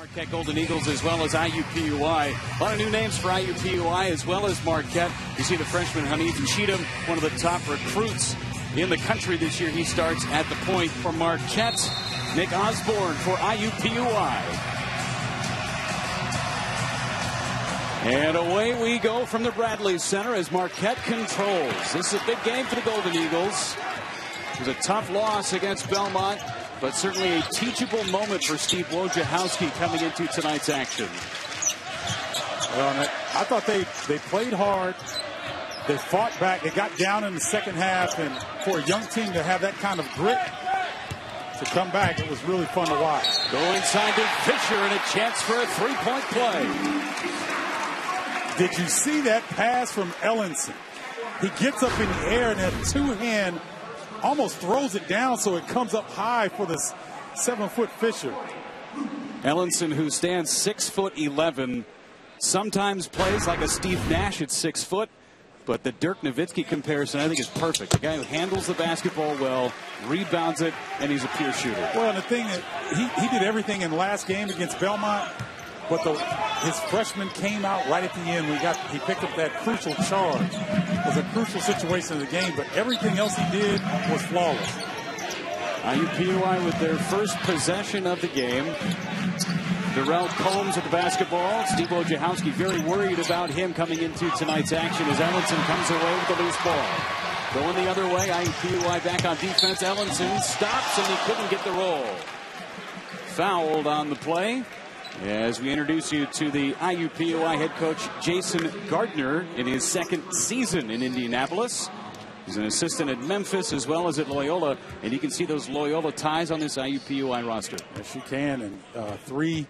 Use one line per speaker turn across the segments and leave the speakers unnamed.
Marquette Golden Eagles as well as IUPUI. A lot of new names for IUPUI as well as Marquette. You see the freshman Hanif Cheatham, one of the top recruits in the country this year. He starts at the point for Marquette. Nick Osborne for IUPUI. And away we go from the Bradley Center as Marquette controls. This is a big game for the Golden Eagles. It was a tough loss against Belmont, but certainly a teachable moment for Steve Wojciechowski coming into tonight's action.
Well, I thought they played hard. They fought back. They got down in the second half, and for a young team to have that kind of grit to come back, it was really fun to watch.
Go inside to Fisher and a chance for a three-point play.
Did you see that pass from Ellenson? He gets up in the air and that two-hand almost throws it down so it comes up high for the 7-foot Fisher.
Ellenson, who stands 6'11", sometimes plays like a Steve Nash at 6 foot, but the Dirk Nowitzki comparison I think is perfect. The guy who handles the basketball well, rebounds it, and he's a pure shooter.
Well, and the thing is, he did everything in last game against Belmont, but his freshman came out right at the end. He picked up that crucial charge. It was a crucial situation in the game, but everything else he did was flawless.
IUPUI with their first possession of the game. Darrell Combs at the basketball. Steve Wojciechowski very worried about him coming into tonight's action as Ellenson comes away with the loose ball. Going the other way, IUPUI back on defense. Ellenson stops and he couldn't get the roll. Fouled on the play. As we introduce you to the IUPUI head coach Jason Gardner in his second season in Indianapolis. He's an assistant at Memphis as well as at Loyola, and you can see those Loyola ties on this IUPUI roster.
Yes, you can, and 3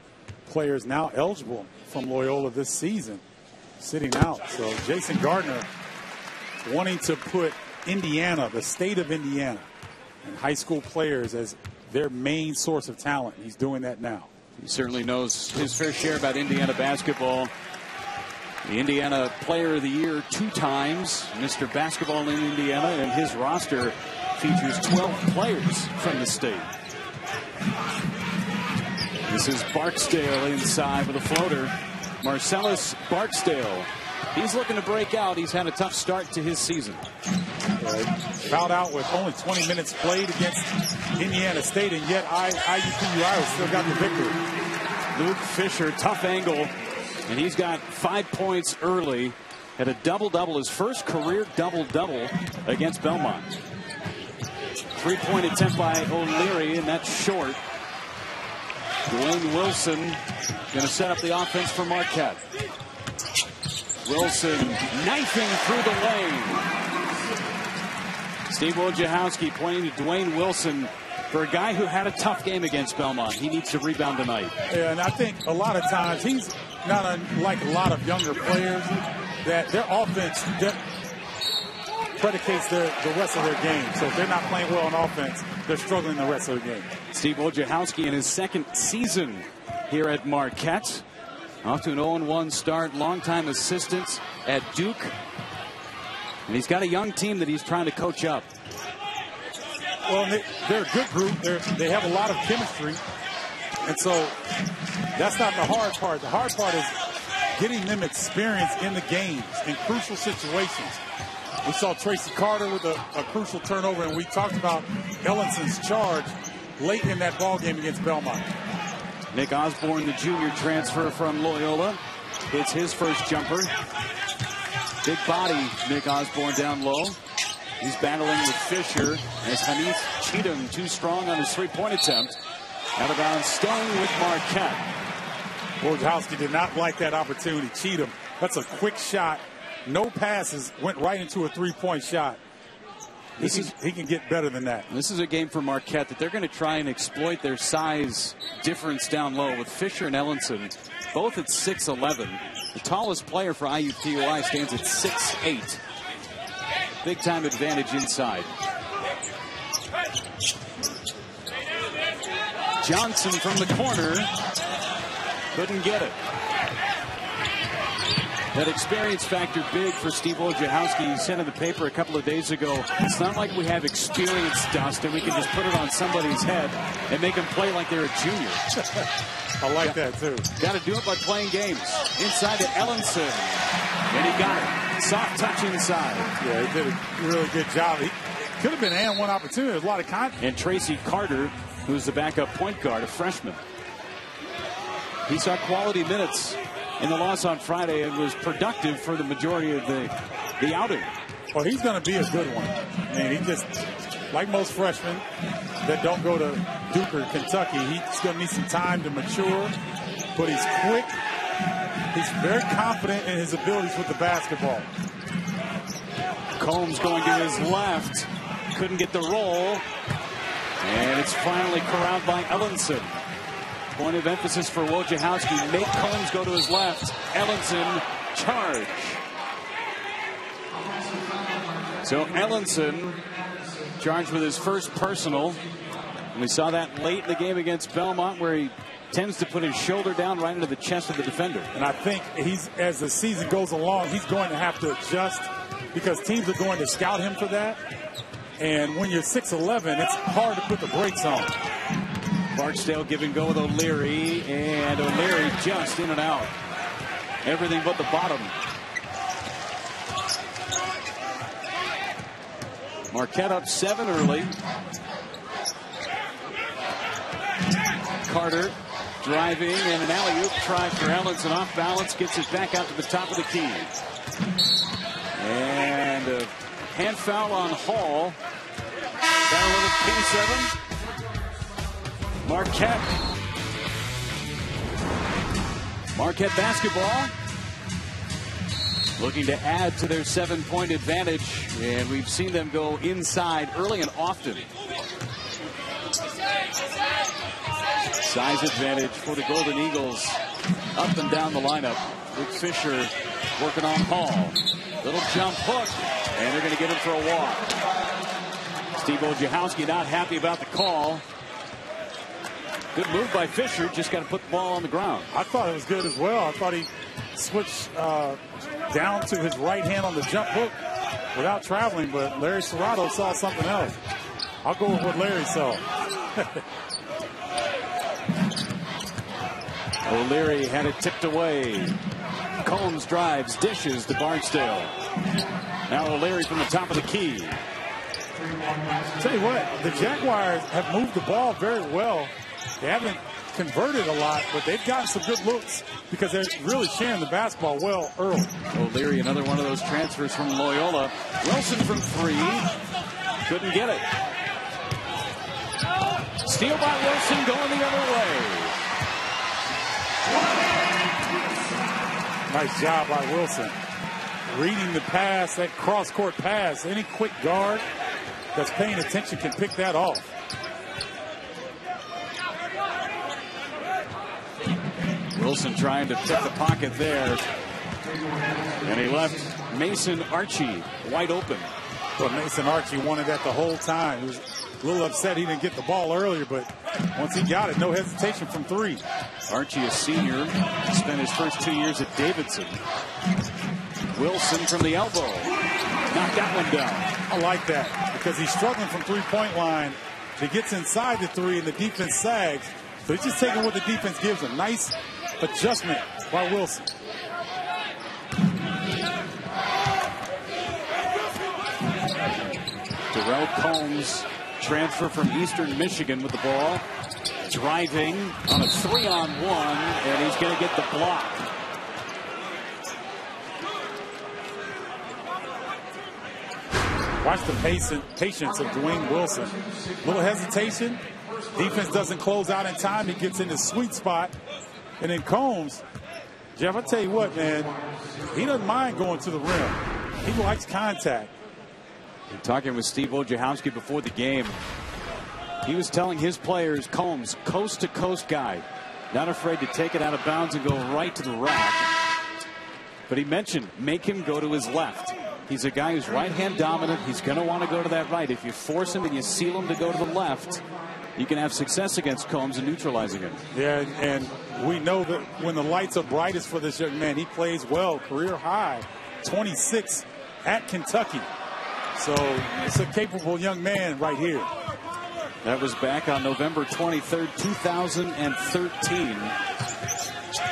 players now eligible from Loyola this season sitting out. So Jason Gardner wanting to put Indiana, the state of Indiana, and high school players as their main source of talent. He's doing that now.
He certainly knows his fair share about Indiana basketball. The Indiana Player of the Year 2 times, Mr. Basketball in Indiana, and his roster features 12 players from the state. This is Barksdale inside with a floater. Marcellus Barksdale. He's looking to break out. He's had a tough start to his season.
Fouled out with only 20 minutes played against Indiana State, and yet IUPUI still got the victory.
Luke Fisher, tough angle, and he's got 5 points early. Had a double-double, his first career double-double against Belmont. 3-point attempt by O'Leary, and that's short. Dwayne Wilson going to set up the offense for Marquette. Wilson knifing through the lane. Steve Wojciechowski pointing to Dwayne Wilson for a guy who had a tough game against Belmont. He needs to rebound tonight.
Yeah, and I think a lot of times he's not unlike a lot of younger players that their offense predicates the rest of their game. So if they're not playing well on offense, they're struggling the rest of the game.
Steve Wojciechowski in his second season here at Marquette. Off to an 0-1 start. Longtime assistant at Duke. And he's got a young team that he's trying to coach up.
Well, they're a good group. They have a lot of chemistry. And so that's not the hard part. The hard part is getting them experience in the games, in crucial situations. We saw Tracy Carter with a crucial turnover, and we talked about Ellenson's charge late in that ball game against Belmont.
Nick Osborne, the junior transfer from Loyola, hits his first jumper. Big body, Nick Osborne down low. He's battling with Fisher as Hanif Cheatham too strong on his 3-point attempt. Out of bounds, staying with Marquette.
Wojciechowski did not like that opportunity. Cheatham, that's a quick shot. No passes, went right into a 3-point shot. He can get better than that.
This is a game for Marquette that they're going to try and exploit their size difference down low with Fisher and Ellenson, both at 6'11". The tallest player for IUPUI stands at 6'8". Big time advantage inside. Johnson from the corner couldn't get it. That experience factor big for Steve Wojciechowski. He said in the paper a couple of days ago, it's not like we have experience dust and we can just put it on somebody's head and make them play like they're a junior.
I like that, too.
Got to do it by playing games. Inside to Ellenson. And he got it. Soft touch inside.
Yeah, he did a really good job. He could have been and one opportunity. There's a lot of contact.
And Tracy Carter, who's the backup point guard, a freshman. He saw quality minutes in the loss on Friday and was productive for the majority of the outing.
Well, he's going to be a good one. I mean, he just, like most freshmen that don't go to Duke or Kentucky, he's going to need some time to mature, but he's quick. He's very confident in his abilities with the basketball.
Combs going to his left. Couldn't get the roll. And it's finally corralled by Ellenson. Point of emphasis for Wojciechowski. Make Combs go to his left. Ellenson charge. So Ellenson charged with his first personal. And we saw that late in the game against Belmont, where he tends to put his shoulder down right into the chest of the defender.
And I think as the season goes along, he's going to have to adjust because teams are going to scout him for that. And when you're 6'11", it's hard to put the brakes on.
Barksdale give and go with O'Leary, and O'Leary just in and out. Everything but the bottom. Marquette up 7 early. Carter driving and an alley-oop try for Ellenson, off balance, gets it back out to the top of the key. And a hand foul on Hall. Down 11, 87. Marquette basketball. Looking to add to their 7-point advantage. And we've seen them go inside early and often. Size advantage for the Golden Eagles. Up and down the lineup. Luke Fisher working on Hall. Little jump hook. And they're going to get him for a walk. Steve Wojciechowski not happy about the call. Good move by Fisher. Just got to put the ball on the ground.
I thought it was good as well. I thought he switched down to his right hand on the jump hook without traveling. But Larry Serrato saw something else. I'll go with what Larry saw.
O'Leary had it tipped away. Combs drives, dishes to Barksdale. Now O'Leary from the top of the key.
Tell you what, the Jaguars have moved the ball very well. They haven't converted a lot, but they've gotten some good looks because they're really sharing the basketball well early.
O'Leary, another one of those transfers from Loyola. Wilson from 3. Couldn't get it. Steal by Wilson, going the other way.
Nice job by Wilson. Reading the pass, that cross-court pass. Any quick guard that's paying attention can pick that off.
Wilson trying to pick the pocket there. And he left Mason Archie wide open.
Well, Mason Archie wanted that the whole time. He was a little upset he didn't get the ball earlier, but once he got it, no hesitation from 3.
Archie, a senior, spent his first 2 years at Davidson. Wilson from the elbow. Knocked that one down.
I like that because he's struggling from 3-point line. He gets inside the 3 and the defense sags. So he's just taking what the defense gives him. Nice adjustment by Wilson.
Darrell Combs, transfer from Eastern Michigan with the ball. Driving on a 3-on-1, and he's going to get the block.
Watch the patience of Dwayne Wilson. Little hesitation. Defense doesn't close out in time. He gets in the sweet spot. And then Combs, Jeff, I tell you what, man, he doesn't mind going to the rim. He likes contact.
We're talking with Steve Wojciechowski before the game. He was telling his players, Combs, coast-to-coast guy. Not afraid to take it out of bounds and go right to the rack. But he mentioned, make him go to his left. He's a guy who's right-hand dominant. He's going to want to go to that right. If you force him and you seal him to go to the left, you can have success against Combs in neutralizing him.
Yeah, and we know that when the lights are brightest for this young man, he plays well, career high, 26 at Kentucky. So it's a capable young man right here.
That was back on November 23rd, 2013.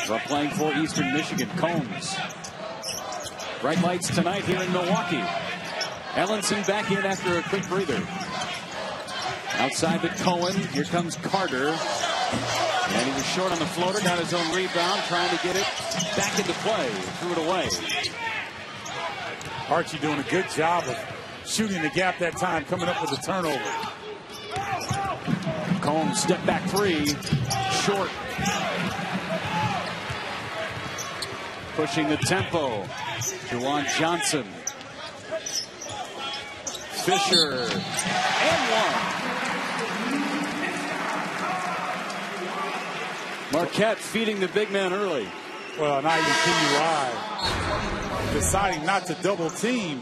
From playing for Eastern Michigan, Combs. Bright lights tonight here in Milwaukee. Ellenson back in after a quick breather. Outside to Cohen. Here comes Carter. And he was short on the floater. Got his own rebound. Trying to get it back into play. Threw it away.
Archie doing a good job of shooting the gap that time. Coming up with the turnover.
Combs step back three. Short. Pushing the tempo. Juwan Johnson. Fisher. And one. Marquette feeding the big man early.
Well, an IUPUI deciding not to double team.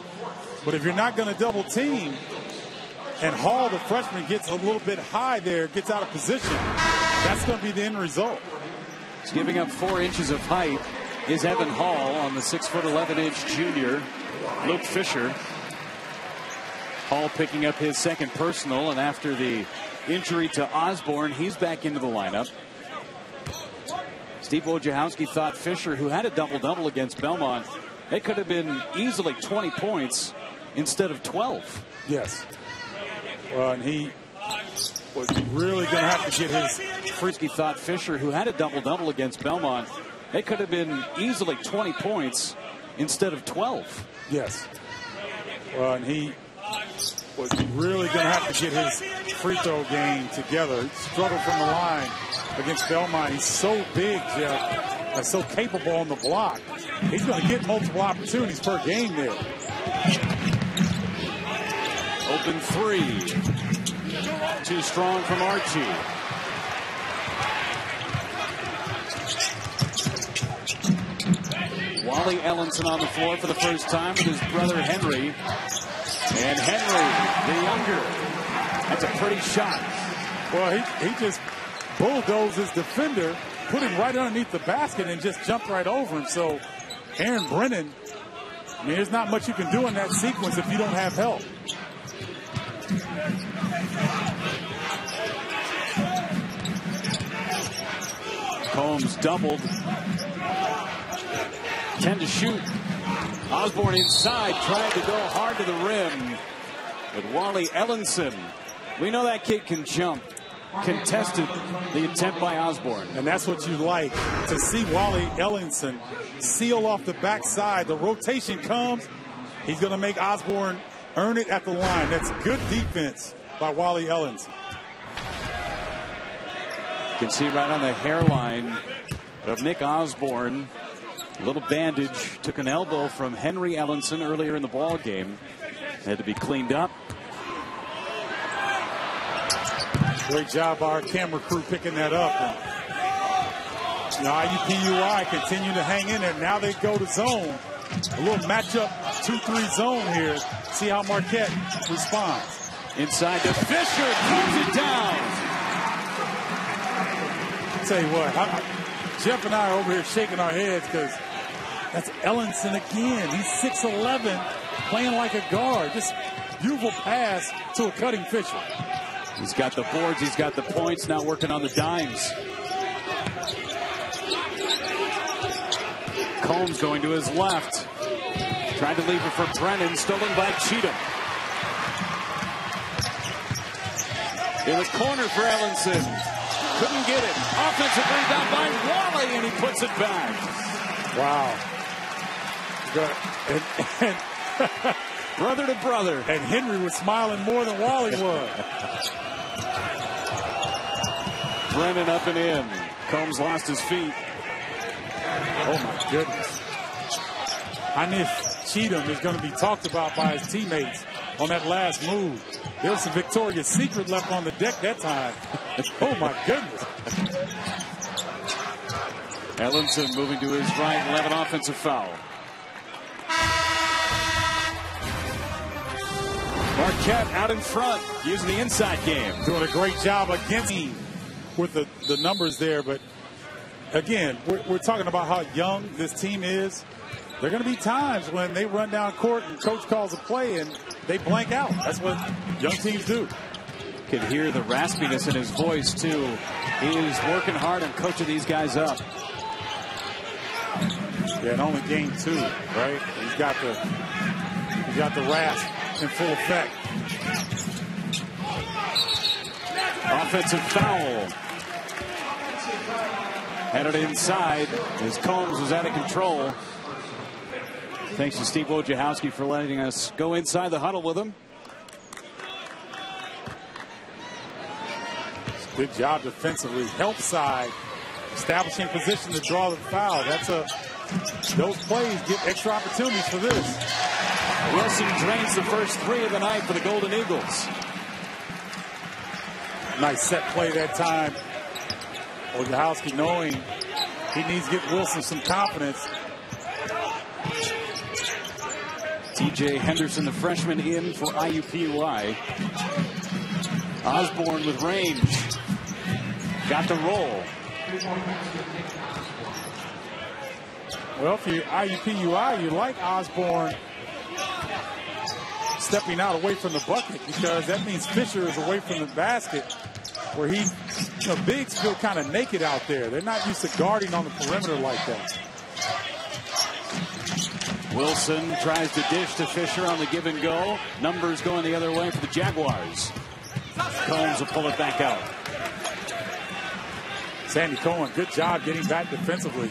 But if you're not going to double team, and Hall, the freshman, gets a little bit high there, gets out of position, that's going to be the end result.
He's giving up 4 inches of height is Evan Hall on the 6'11" junior, Luke Fisher. Hall picking up his second personal, and after the injury to Osborne, he's back into the lineup. Steve Wojciechowski thought Fisher, who had a double-double against Belmont, it could have been easily 20 points instead of 12.
Yes. Well, and he was really going to have to get his...
Frisky thought Fisher, who had a double-double against Belmont, it could have been easily 20 points instead of 12.
Yes. Well, and he was really going to have to get his free throw game together. He struggled from the line against Belmont. He's so big, Jeff, and so capable on the block. He's going to get multiple opportunities per game there.
Open three. Too strong from Archie. Wally Ellenson on the floor for the first time with his brother Henry. And Henry, the younger. That's a pretty shot.
Well, he just bulldozed his defender, put him right underneath the basket, and just jumped right over him. So Aaron Brennan, I mean, there's not much you can do in that sequence if you don't have help.
Combs doubled. 10 to shoot. Osborne inside, trying to go hard to the rim. With Wally Ellenson. We know that kid can jump. Contested the attempt by Osborne.
And that's what you like, to see Wally Ellenson seal off the backside. The rotation comes. He's going to make Osborne earn it at the line. That's good defense by Wally Ellenson.
You can see right on the hairline of Nick Osborne. A little bandage. Took an elbow from Henry Ellenson earlier in the ball game. Had to be cleaned up.
Great job by our camera crew picking that up. And, IUPUI continue to hang in there. Now they go to zone. A little matchup 2-3 zone here. See how Marquette responds.
Inside to Fisher. Throws it down.
I'll tell you what, Jeff and I are over here shaking our heads because that's Ellenson again. He's 6'11", playing like a guard. Just beautiful pass to a cutting Fisher.
He's got the boards, he's got the points, now working on the dimes. Combs going to his left. Trying to leave it for Brennan, stolen by Cheatham. In the corner for Ellenson. Couldn't get it. Offensive rebound by Wally, and he puts it back.
Wow. And
brother to brother.
And Henry was smiling more than Wally was.
Brennan up and in. Combs lost his feet.
Oh, my goodness. I knew Cheatham is going to be talked about by his teammates on that last move. There was some Victoria's Secret left on the deck that time. Oh, my goodness.
Ellenson moving to his right and have an offensive foul. Marquette out in front, using the inside game.
Doing a great job against him with the numbers there. But, again, we're talking about how young this team is. There are going to be times when they run down court and coach calls a play and they blank out. That's what young teams do.
Could hear the raspiness in his voice, too. He is working hard and coaching these guys up.
Yeah, and only game 2, right? He's got the rasp in full effect.
Offensive foul. Headed inside as Combs was out of control. Thanks to Steve Wojciechowski for letting us go inside the huddle with him.
Good job defensively. Help side, establishing position to draw the foul. Those plays get extra opportunities for this.
Wilson drains the first 3 of the night for the Golden Eagles.
Nice set play that time. Wojciechowski knowing he needs to get Wilson some confidence.
TJ Henderson, the freshman, in for IUPUI. Osborne with range. Got the roll.
Well, if you're IUPUI, you like Osborne stepping out away from the bucket, because that means Fisher is away from the basket, where bigs feel kind of naked out there. They're not used to guarding on the perimeter like that.
Wilson tries to dish to Fisher on the give and go. Numbers going the other way for the Jaguars. Combs will pull it back out.
Sandy Cohen, good job getting back defensively,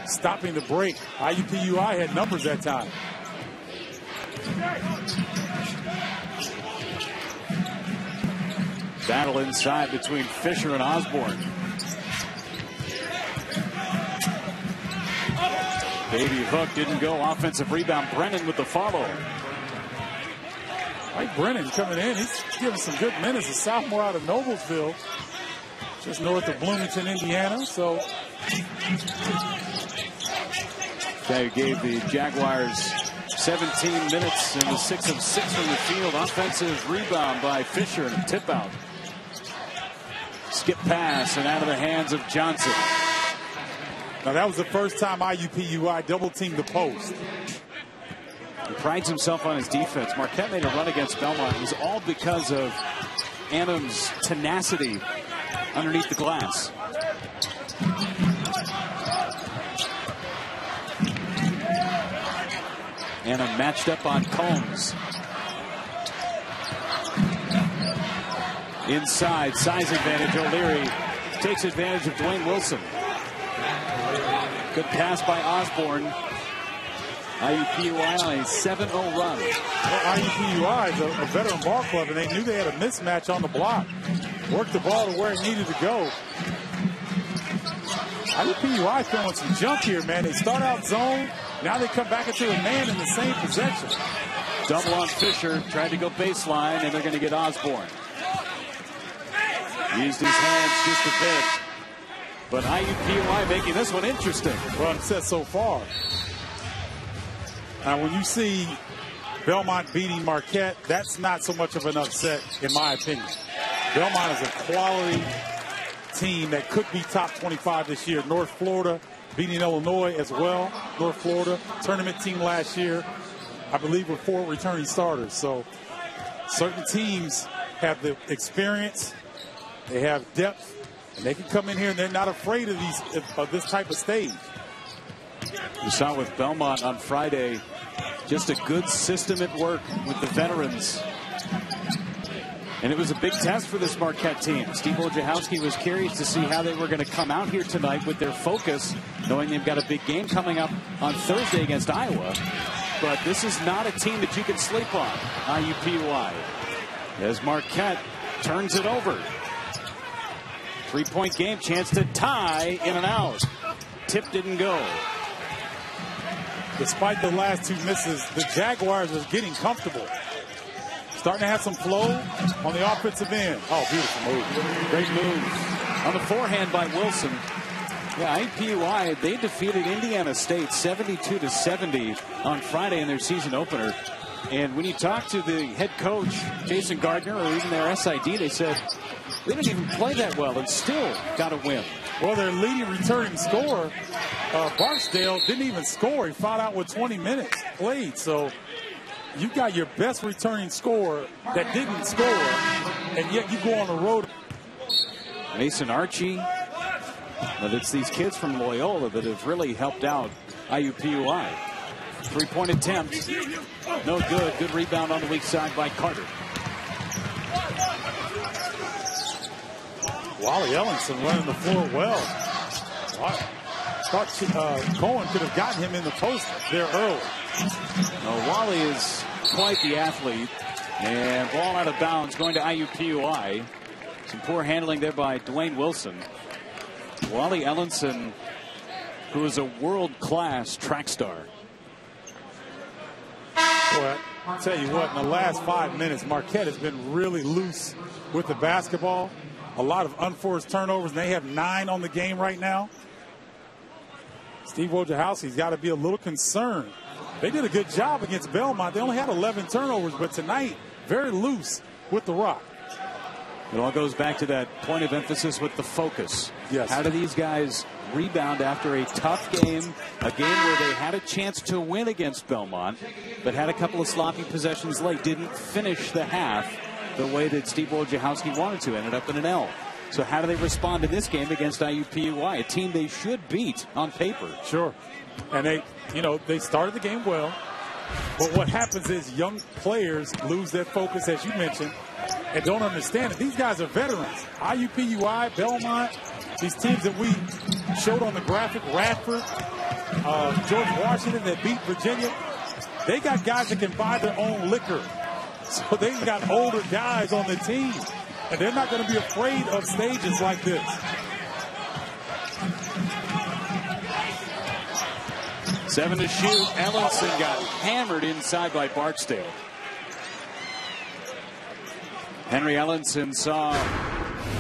stopping the break. IUPUI had numbers that time.
Battle inside between Fisher and Osborne. Baby hook didn't go. Offensive rebound. Brennan with the follow.
Mike Brennan coming in. He's giving some good minutes. A sophomore out of Noblesville, just north of Bloomington, Indiana. So
they gave the Jaguars 17 minutes and was 6 of 6 from the field. Offensive rebound by Fisher and a tip out. Skip pass and out of the hands of Johnson.
Now that was the first time IUPUI double teamed the post.
He prides himself on his defense. Marquette made a run against Belmont. It was all because of Annam's tenacity underneath the glass. Annam matched up on Combs. Inside, size advantage. O'Leary takes advantage of Dwayne Wilson. Good pass by Osborne. IUPUI on a 7-0 run.
Well, IUPUI is a veteran ball club, and they knew they had a mismatch on the block. Worked the ball to where it needed to go. IUPUI throwing some junk here, man. They start out zone. Now they come back into a man in the same possession.
Double on Fisher. Tried to go baseline, and they're going to get Osborne. Used his hands just a bit. But IUPUI making this one interesting.
Well, upset so far. Now, when you see Belmont beating Marquette, that's not so much of an upset, in my opinion. Belmont is a quality team that could be top 25 this year. North Florida beating Illinois as well. North Florida, tournament team last year, I believe, with 4 returning starters. So certain teams have the experience, they have depth, and they can come in here and they're not afraid of this type of stage.
We saw with Belmont on Friday, just a good system at work with the veterans. And it was a big test for this Marquette team. Steve Wojciechowski was curious to see how they were going to come out here tonight with their focus, knowing they've got a big game coming up on Thursday against Iowa. But this is not a team that you can sleep on, IUPUI, as Marquette turns it over. 3-point game, chance to tie, in and out. Tip didn't go.
Despite the last 2 misses, the Jaguars are getting comfortable. Starting to have some flow on the offensive end. Oh, beautiful move.
Great move. On the forehand by Wilson. Yeah, IUPUI, they defeated Indiana State 72-70 on Friday in their season opener. And when you talk to the head coach, Jason Gardner, or even their SID, they said they didn't even play that well and still got a win.
Well, their leading returning scorer, Barksdale, didn't even score. He fouled out with 20 minutes played. So you got your best returning scorer that didn't score, and yet you go on the road.
Mason Archie But it's these kids from Loyola that have really helped out IUPUI. Three-point attempt. No good. Good rebound on the weak side by Carter.
Wally Ellenson running the floor well. Thought Cohen could have gotten him in the post there early.
Well, Wally is quite the athlete. And ball out of bounds going to IUPUI. Some poor handling there by Dwayne Wilson. Wally Ellenson, who is a world-class track star.
Well, I'll tell you what, in the last 5 minutes, Marquette has been really loose with the basketball. A lot of unforced turnovers, and they have 9 on the game right now. Steve Wojciechowski's got to be a little concerned. They did a good job against Belmont. They only had 11 turnovers, but tonight, very loose with the rock.
It all goes back to that point of emphasis with the focus.
Yes.
How do these guys rebound after a tough game, a game where they had a chance to win against Belmont, but had a couple of sloppy possessions late, didn't finish the half the way that Steve Wojciechowski wanted to, ended up in an L. So how do they respond in this game against IUPUI, a team they should beat on paper?
Sure. And they started the game well, but what happens is young players lose their focus, as you mentioned, and don't understand it. These guys are veterans. IUPUI, Belmont, these teams that we showed on the graphic, Radford, George Washington that beat Virginia, they got guys that can buy their own liquor. So they got older guys on the team, and they're not going to be afraid of stages like this.
Seven to shoot. Ellenson got hammered inside by Barksdale. Henry Ellenson saw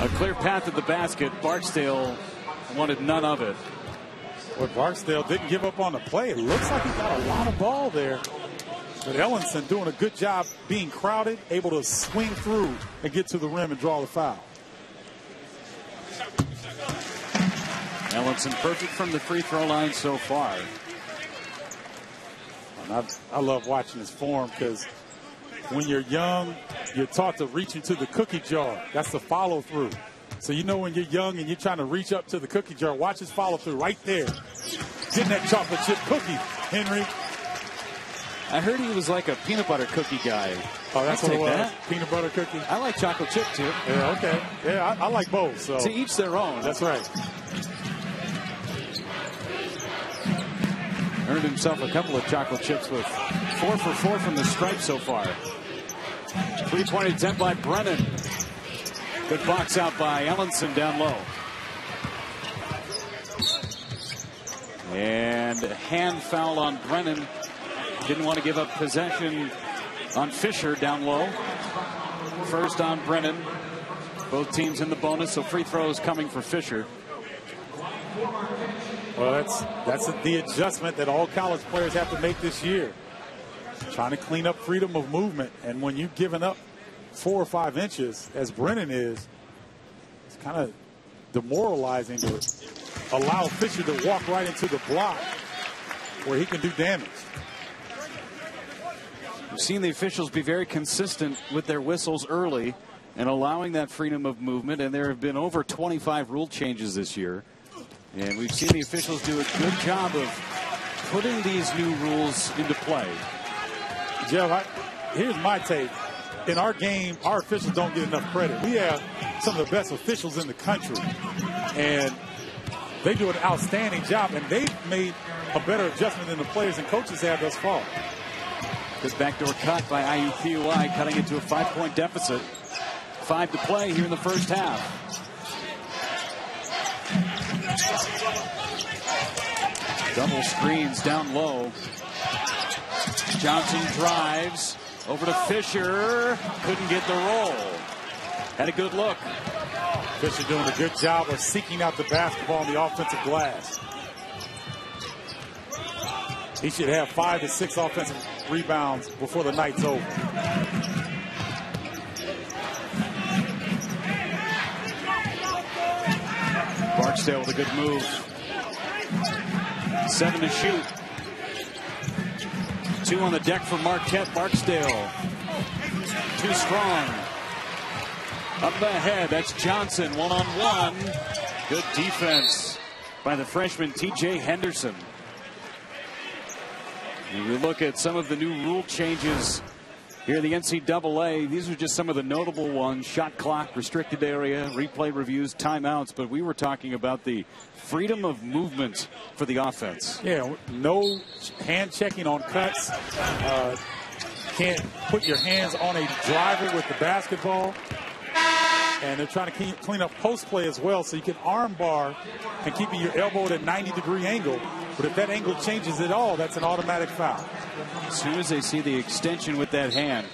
a clear path to the basket. Barksdale wanted none of it.
Well, Barksdale didn't give up on the play. It looks like he got a lot of ball there. But Ellenson doing a good job being crowded, able to swing through and get to the rim and draw the foul.
Ellenson perfect from the free throw line so far.
And I love watching his form because when you're young, you're taught to reach into the cookie jar. That's the follow through. So you know when you're young and you're trying to reach up to the cookie jar, watch his follow through right there. Getting that chocolate chip cookie, Henry.
I heard he was like a peanut butter cookie guy.
Oh, that's what it was?
That.
Peanut butter cookie?
I like chocolate chip, too.
Yeah, okay. Yeah, I like both. So.
To each their own.
That's right.
Earned himself a couple of chocolate chips with 4 for 4 from the stripe so far. Three-point attempt by Brennan. Good box out by Ellenson down low. And a hand foul on Brennan. Didn't want to give up possession on Fisher down low. First on Brennan. Both teams in the bonus, so free throws coming for Fisher.
Well, that's the adjustment that all college players have to make this year. Trying to clean up freedom of movement. And when you've given up 4 or 5 inches, as Brennan is, it's kind of demoralizing to allow Fisher to walk right into the block where he can do damage.
We've seen the officials be very consistent with their whistles early and allowing that freedom of movement, and there have been over 25 rule changes this year. And we've seen the officials do a good job of putting these new rules into play.
Jeff, here's my take. In our game, our officials don't get enough credit. We have some of the best officials in the country, and they do an outstanding job, and they've made a better adjustment than the players and coaches have thus far.
Good backdoor cut by IUPUI, cutting it to a 5-point deficit. 5 to play here in the first half. Double screens down low. Johnson drives over to Fisher. Couldn't get the roll. Had a good look.
Fisher doing a good job of seeking out the basketball on the offensive glass. He should have 5 to 6 offensive rebounds before the night's over.
Barksdale with a good move. 7 to shoot. 2 on the deck for Marquette. Barksdale. Too strong. Up ahead. That's Johnson. 1-on-1. Good defense by the freshman T.J. Henderson. And we look at some of the new rule changes here in the NCAA. These are just some of the notable ones: shot clock, restricted area, replay reviews, timeouts. But we were talking about the freedom of movement for the offense.
Yeah, no hand checking on cuts. Can't put your hands on a driver with the basketball. And they're trying to clean up post play as well, so you can arm bar and keeping your elbow at a 90-degree angle. But if that angle changes at all, that's an automatic foul.
As soon as they see the extension with that hand,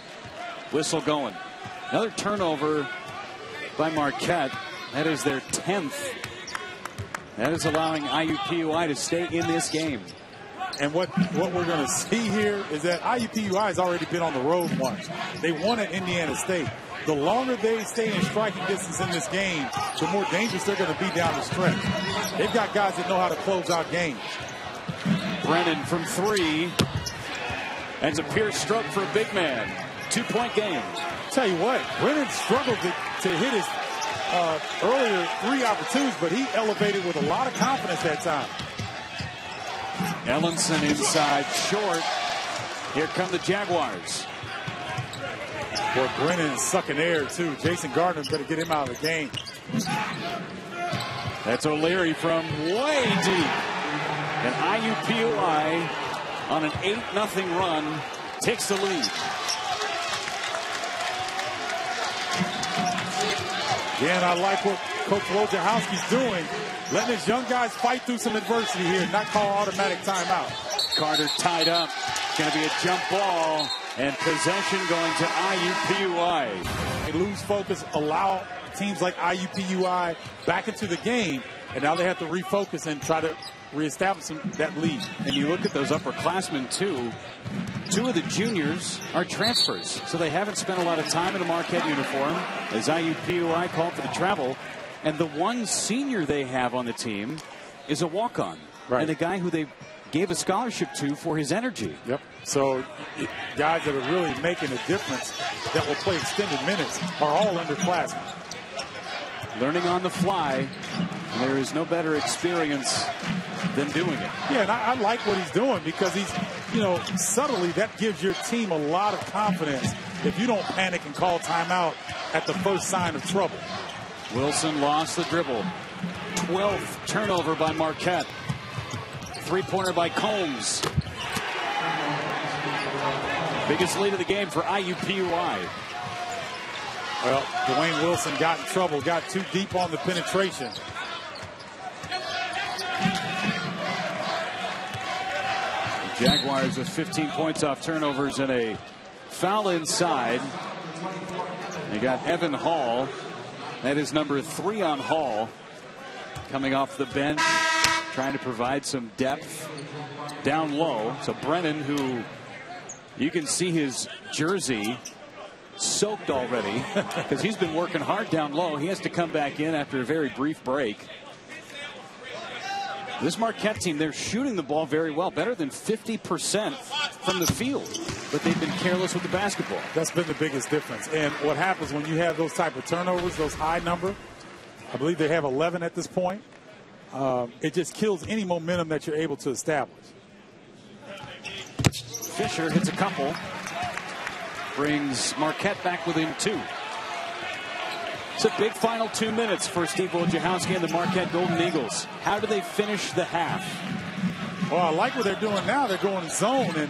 whistle going. Another turnover by Marquette. That is their 10th. That is allowing IUPUI to stay in this game.
And what we're going to see here is that IUPUI has already been on the road once. They won at Indiana State. The longer they stay in striking distance in this game, the more dangerous they're going to be down the stretch. They've got guys that know how to close out games.
Brennan from three. That's a pure stroke for a big man. 2-point game.
Tell you what, Brennan struggled to hit his earlier three opportunities, but he elevated with a lot of confidence that time.
Ellenson inside, short. Here come the Jaguars.
Boy, Brennan is sucking air, too. Jason Gardner better get him out of the game.
That's O'Leary from way deep. And IUPUI on an 8-0 run takes the lead.
Again, I like what Coach Wojciechowski's doing. Letting his young guys fight through some adversity here, not call automatic timeout.
Carter tied up. It's going to be a jump ball. And possession going to IUPUI.
They lose focus, allow teams like IUPUI back into the game, and now they have to refocus and try to reestablish that lead.
And you look at those upperclassmen, too. Two of the juniors are transfers, so they haven't spent a lot of time in a Marquette uniform, as IUPUI called for the travel. And the one senior they have on the team is a walk-on.
Right.
And a guy who they gave a scholarship to for his energy.
Yep. So guys that are really making a difference that will play extended minutes are all underclassmen.
Learning on the fly. There is no better experience than doing it.
Yeah, and I like what he's doing because he's, subtly that gives your team a lot of confidence if you don't panic and call timeout at the first sign of trouble.
Wilson lost the dribble. 12th turnover by Marquette. Three-pointer by Combs. Biggest lead of the game for IUPUI.
Well, Dwayne Wilson got in trouble, got too deep on the penetration.
The Jaguars with 15 points off turnovers and a foul inside. They got Evan Hall. That is number 3 on Hall. Coming off the bench, trying to provide some depth down low. So Brennan, who you can see his jersey soaked already because he's been working hard down low. He has to come back in after a very brief break. This Marquette team, they're shooting the ball very well, better than 50% from the field, but they've been careless with the basketball.
That's been the biggest difference. And what happens when you have those type of turnovers, those high number, I believe they have 11 at this point, it just kills any momentum that you're able to establish.
Fisher hits a couple, brings Marquette back within 2. It's a big final 2 minutes for Steve Wojciechowski and the Marquette Golden Eagles. How do they finish the half?
Well, I like what they're doing now. They're going zone, and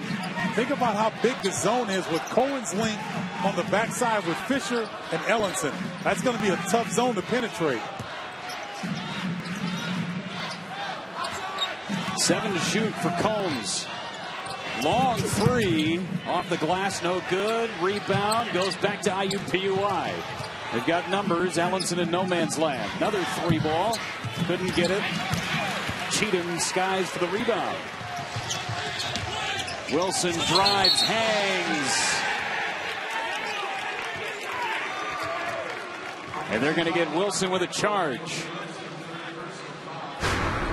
think about how big the zone is with Cohen's link on the backside with Fisher and Ellenson. That's going to be a tough zone to penetrate.
7 to shoot for Combs. Long 3 off the glass, no good. Rebound goes back to IUPUI. They've got numbers. Ellenson in no man's land. Another 3 ball. Couldn't get it. Cheatham skies for the rebound. Wilson drives, hangs. And they're going to get Wilson with a charge.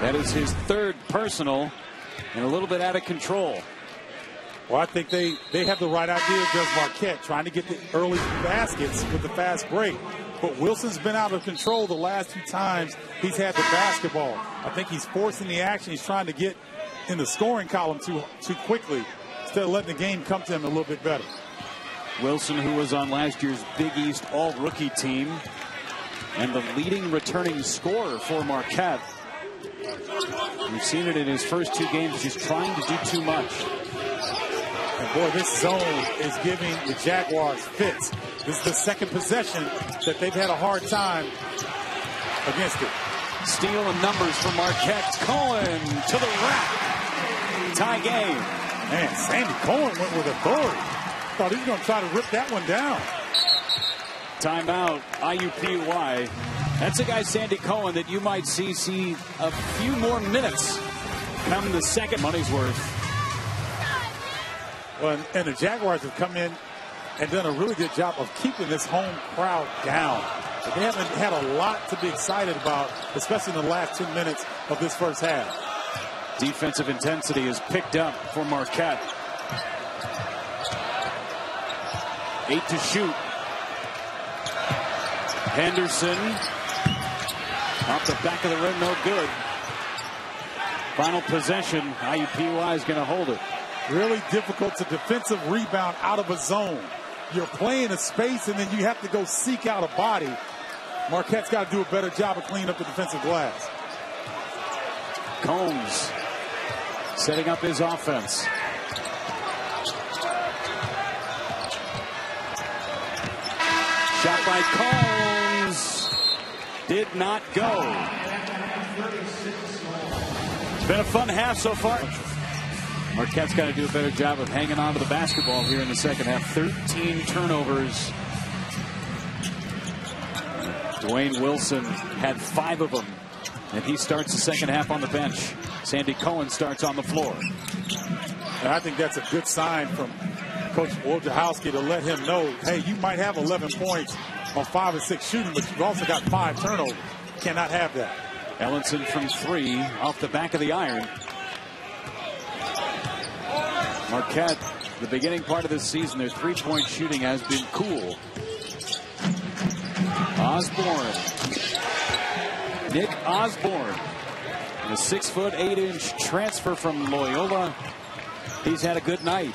That is his 3rd personal and a little bit out of control.
Well, I think they have the right idea, does Marquette, trying to get the early baskets with the fast break. but Wilson's been out of control the last 2 times he's had the basketball. I think he's forcing the action. He's trying to get in the scoring column too quickly instead of letting the game come to him a little bit better.
Wilson, who was on last year's Big East All-Rookie team and the leading returning scorer for Marquette. We've seen it in his first 2 games, just trying to do too much.
And boy, this zone is giving the Jaguars fits. This is the second possession that they've had a hard time against it.
Steal and numbers for Marquette. Cohen to the rack. Tie game.
Man, Sandy Cohen went with authority. Thought he was going to try to rip that one down.
Timeout, IUPUI. That's a guy, Sandy Cohen, that you might see a few more minutes come the second money's worth.
Well, and the Jaguars have come in and done a really good job of keeping this home crowd down. But they haven't had a lot to be excited about, especially in the last 2 minutes of this first half.
Defensive intensity is picked up for Marquette. 8 to shoot. Henderson off the back of the rim, no good. Final possession, IUPUI is going to hold it.
Really difficult to defensive rebound out of a zone. You're playing a space and then you have to go seek out a body. Marquette's got to do a better job of cleaning up the defensive glass.
Combs setting up his offense. Shot by Combs. Did not go. It's been a fun half so far. Marquette's got to do a better job of hanging on to the basketball here in the second half. 13 turnovers. Dwayne Wilson had 5 of them, and he starts the second half on the bench. Sandy Cohen starts on the floor.
And I think that's a good sign from Coach Wojciechowski to let him know, hey, you might have 11 points on 5 or 6 shooting, but you've also got 5 turnovers. Cannot have that.
Ellenson from 3 off the back of the iron. Marquette, the beginning part of this season, their 3-point shooting has been cool. Osborne. Nick Osborne. A 6', 8" transfer from Loyola. He's had a good night.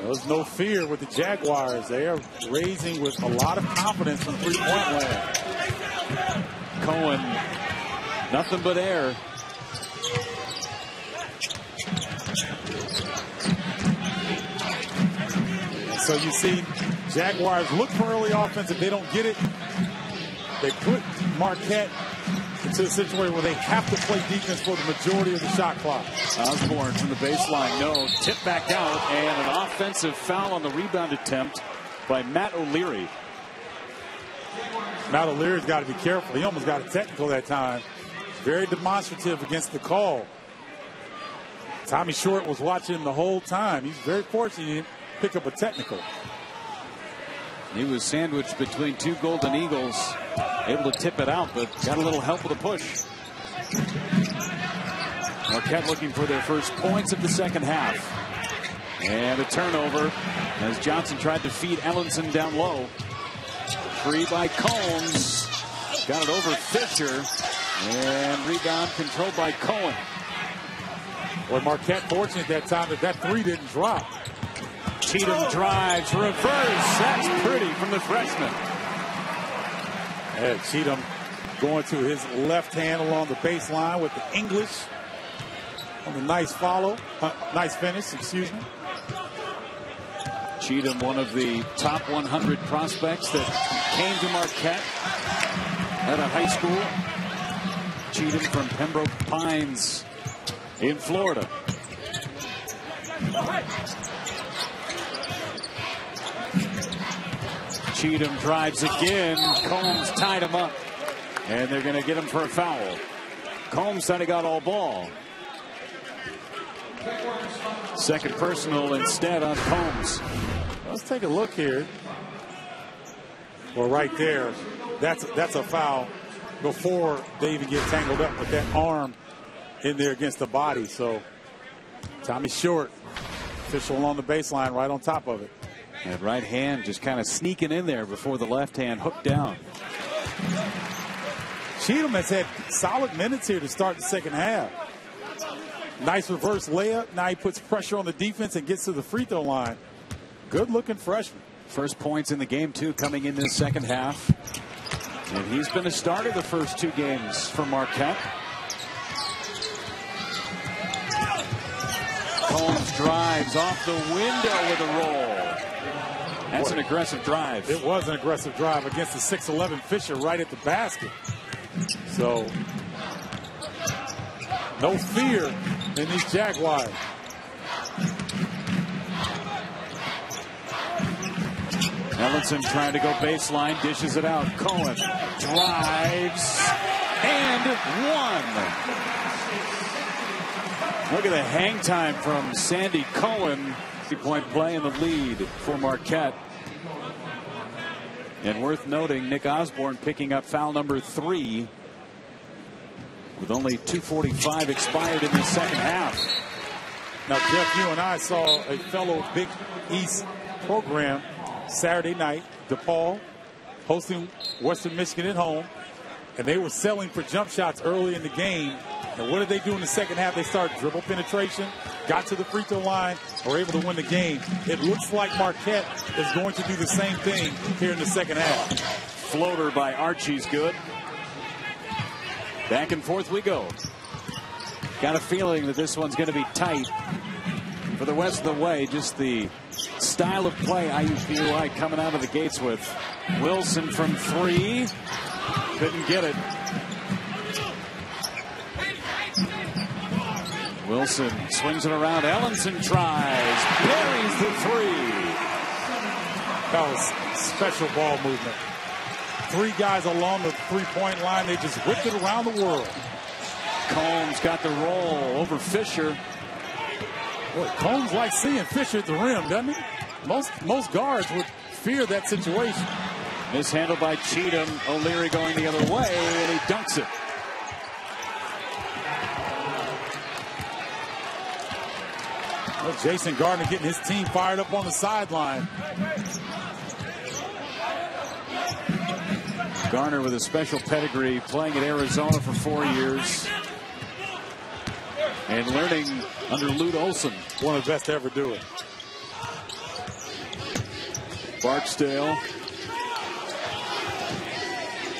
There's no fear with the Jaguars. They are raising with a lot of confidence from 3-point land.
Cohen, nothing but air.
So you see Jaguars look for early offense. If they don't get it, they put Marquette into a situation where they have to play defense for the majority of the shot clock.
Osborne from the baseline, no. Tip back out, and an offensive foul on the rebound attempt by Matt O'Leary.
Matt O'Leary's got to be careful. He almost got a technical that time. Very demonstrative against the call. Tommy Short was watching the whole time. He's very fortunate he didn't pick up a technical.
He was sandwiched between 2 Golden Eagles, able to tip it out, but got a little help with a push. Marquette looking for their first points of the second half. And a turnover as Johnson tried to feed Ellenson down low. 3 by Combs. Got it over Fisher. And rebound controlled by Cohen.
Well, Marquette fortunate that time that 3 didn't drop.
Cheatham drives, reverse. That's pretty from the freshman.
Yeah, Cheatham going to his left hand along the baseline with the English on the nice follow. Nice finish, excuse me.
Cheatham, one of the top 100 prospects that came to Marquette out of high school. Cheatham from Pembroke Pines in Florida. Cheatham drives again. Combs tied him up. And they're going to get him for a foul. Combs thought he got all ball. Second personal instead on Combs.
Let's take a look here. Well, right there, that's a foul before they even get tangled up with that arm in there against the body. So Tommy Short, official on the baseline right on top of it.
And right hand just kind of sneaking in there before the left hand hooked down.
Cheatham has had solid minutes here to start the second half. Nice reverse layup. Now he puts pressure on the defense and gets to the free throw line. Good looking freshman.
First points in the game, too, coming in this second half. And he's been a starter the first 2 games for Marquette. Combs drives off the window with a roll. That's an aggressive drive.
It was an aggressive drive against the 6'11 Fisher right at the basket. So, no fear in these Jaguars.
Ellenson trying to go baseline, dishes it out. Cohen drives and one. Look at the hang time from Sandy Cohen. 3-point play in the lead for Marquette. And worth noting, Nick Osborne picking up foul number 3 with only 2:45 expired in the second half.
Now, Jeff, you and I saw a fellow Big East program Saturday night, DePaul, hosting Western Michigan at home, and they were selling for jump shots early in the game. And what did they do in the second half? They started dribble penetration, got to the free throw line, were able to win the game. It looks like Marquette is going to do the same thing here in the second half.
Floater by Archie's good. Back and forth we go. Got a feeling that this one's going to be tight for the rest of the way. Just the style of play IUPUI coming out of the gates with. Wilson from 3. Couldn't get it. Wilson swings it around. Ellenson tries. Buries the 3.
That was special ball movement. 3 guys along the 3-point line. They just whipped it around the world.
Combs got the roll over Fisher.
Boy, Combs likes seeing Fisher at the rim, doesn't he? Most guards would fear that situation.
Mishandled by Cheatham. O'Leary going the other way, and he dunks it.
Well, Jason Gardner getting his team fired up on the sideline.
Garner with a special pedigree, playing at Arizona for 4 years. And learning under Lute Olson.
One of the best to ever do it.
Barksdale.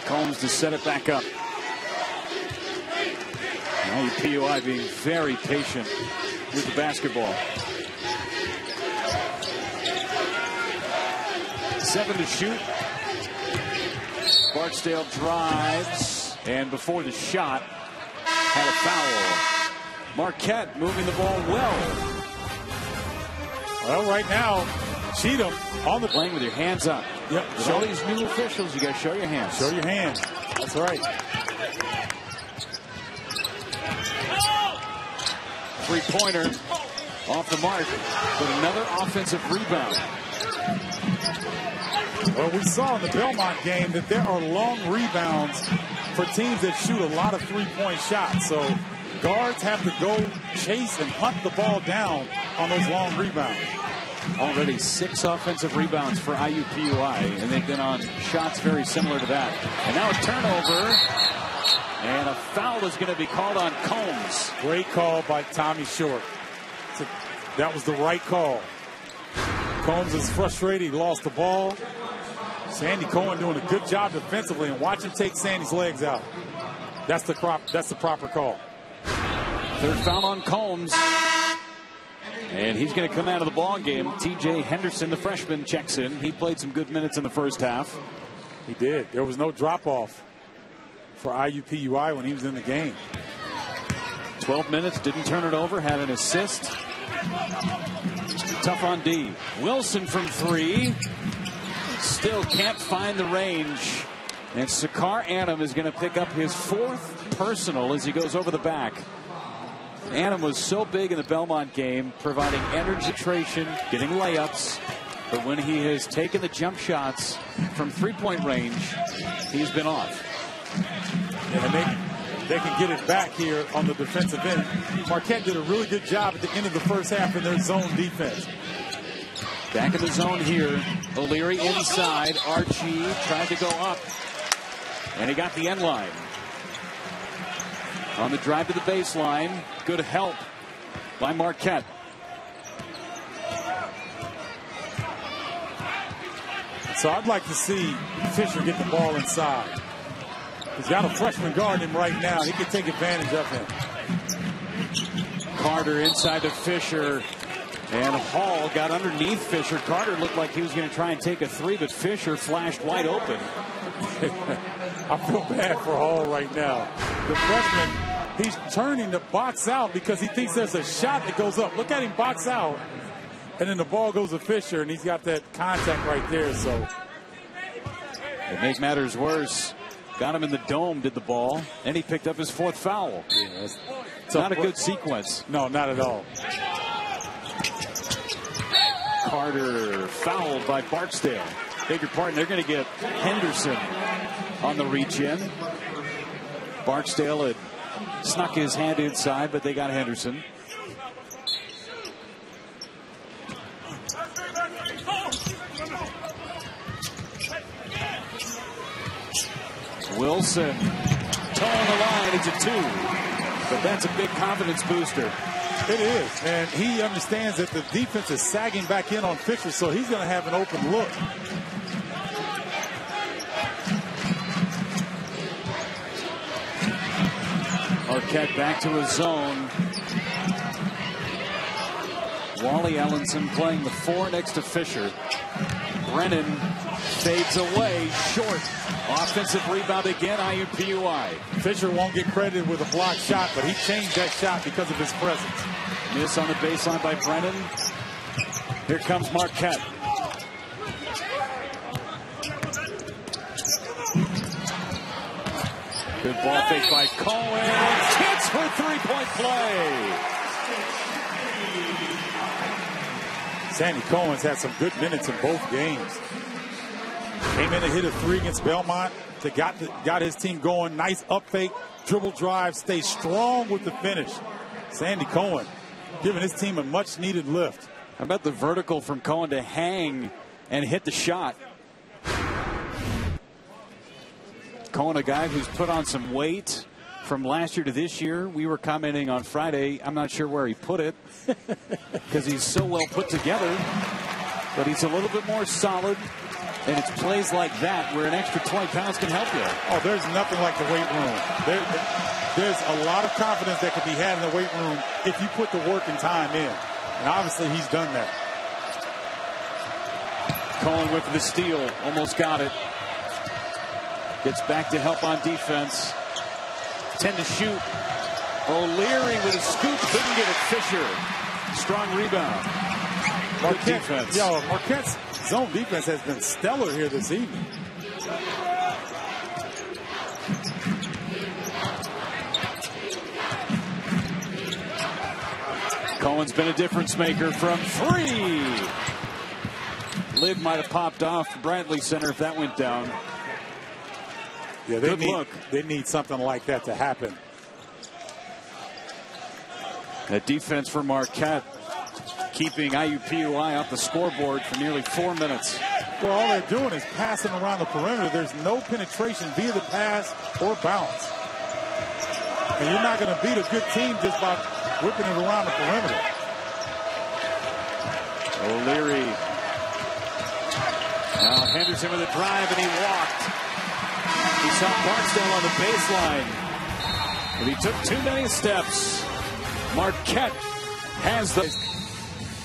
Combs to set it back up. IUPUI being very patient with the basketball. 7 to shoot. Barksdale drives, and before the shot, had a foul. Marquette moving the ball well.
Well, right now, Cheatham on the
playing with your hands up.
Yep.
With all these new officials, you got to show your hands.
Show your hands. That's right.
3-pointer off the mark, but another offensive rebound.
Well, we saw in the Belmont game that there are long rebounds for teams that shoot a lot of 3-point shots. So guards have to go chase and hunt the ball down on those long rebounds.
Already 6 offensive rebounds for IUPUI, and they've been on shots very similar to that. And now a turnover, and a foul is going to be called on Combs.
Great call by Tommy Short. That was the right call. Combs is frustrated. He lost the ball. Sandy Cohen doing a good job defensively, and watch him take Sandy's legs out. That's the proper call.
3rd foul on Combs. And he's going to come out of the ball game. T.J. Henderson, the freshman, checks in. He played some good minutes in the first half.
He did. There was no drop-off for IUPUI when he was in the game.
12 minutes, didn't turn it over, had an assist. Tough on D. Wilson from 3. Still can't find the range. And Sakar Annam is going to pick up his 4th personal as he goes over the back. Annam was so big in the Belmont game, providing energy, getting layups. But when he has taken the jump shots from 3-point range, he's been off.
And they can get it back here on the defensive end. Marquette did a really good job at the end of the first half in their zone defense.
Back in the zone here. O'Leary inside. Archie tried to go up. And he got the end line. On the drive to the baseline. Good help by Marquette.
So I'd like to see Fisher get the ball inside. He's got a freshman guarding him right now. He can take advantage of him.
Carter inside to Fisher. And Hall got underneath Fisher. Carter looked like he was going to try and take a three, but Fisher flashed wide open.
I feel bad for Hall right now. The freshman, he's turning to box out because he thinks there's a shot that goes up. Look at him box out. And then the ball goes to Fisher, and he's got that contact right there. So
it makes matters worse. Got him in the dome, did the ball, and he picked up his fourth foul.
Yeah,
it's not a good sequence.
No, not at all.
Carter fouled by Barksdale. Beg your pardon, they're going to get Henderson on the reach in. Barksdale had snuck his hand inside, but they got Henderson. Wilson towing the line. It's a 2. But that's a big confidence booster.
It is. And he understands that the defense is sagging back in on Fisher, so he's going to have an open look.
Marquette back to his zone. Wally Ellenson playing the 4 next to Fisher. Brennan fades away short. Offensive rebound again, IUPUI.
Fisher won't get credited with a blocked shot, but he changed that shot because of his presence.
Miss on the baseline by Brennan. Here comes Marquette. Good ball fake by Cohen. Hits for 3-point play.
Sandy Cohen's had some good minutes in both games. Came in and hit a 3 against Belmont. Got his team going. Nice up fake, dribble drive, stay strong with the finish. Sandy Cohen giving his team a much needed lift.
How about the vertical from Cohen to hang and hit the shot? Cohen, a guy who's put on some weight from last year to this year. We were commenting on Friday. I'm not sure where he put it because he's so well put together, but he's a little bit more solid. And it's plays like that where an extra 20 pounds can help you.
Oh, there's nothing like the weight room. There's a lot of confidence that can be had in the weight room if you put the work and time in. And obviously he's done that.
Cohen with the steal. Almost got it. Gets back to help on defense. 10 to shoot. O'Leary with a scoop. Couldn't get it. Fisher. Strong rebound. Marquette defense.
Marquette's zone defense has been stellar here this evening.
Cohen's been a difference maker from 3. Lid might have popped off Bradley Center if that went down.
Yeah, they need something like that to happen.
That defense for Marquette keeping IUPUI off the scoreboard for nearly 4 minutes.
Well, all they're doing is passing around the perimeter. There's no penetration via the pass or bounce. And you're not going to beat a good team just by whipping it around the perimeter.
O'Leary. Now Henderson with a drive, and he walked. He saw Barksdale on the baseline, but he took too many steps. Marquette has the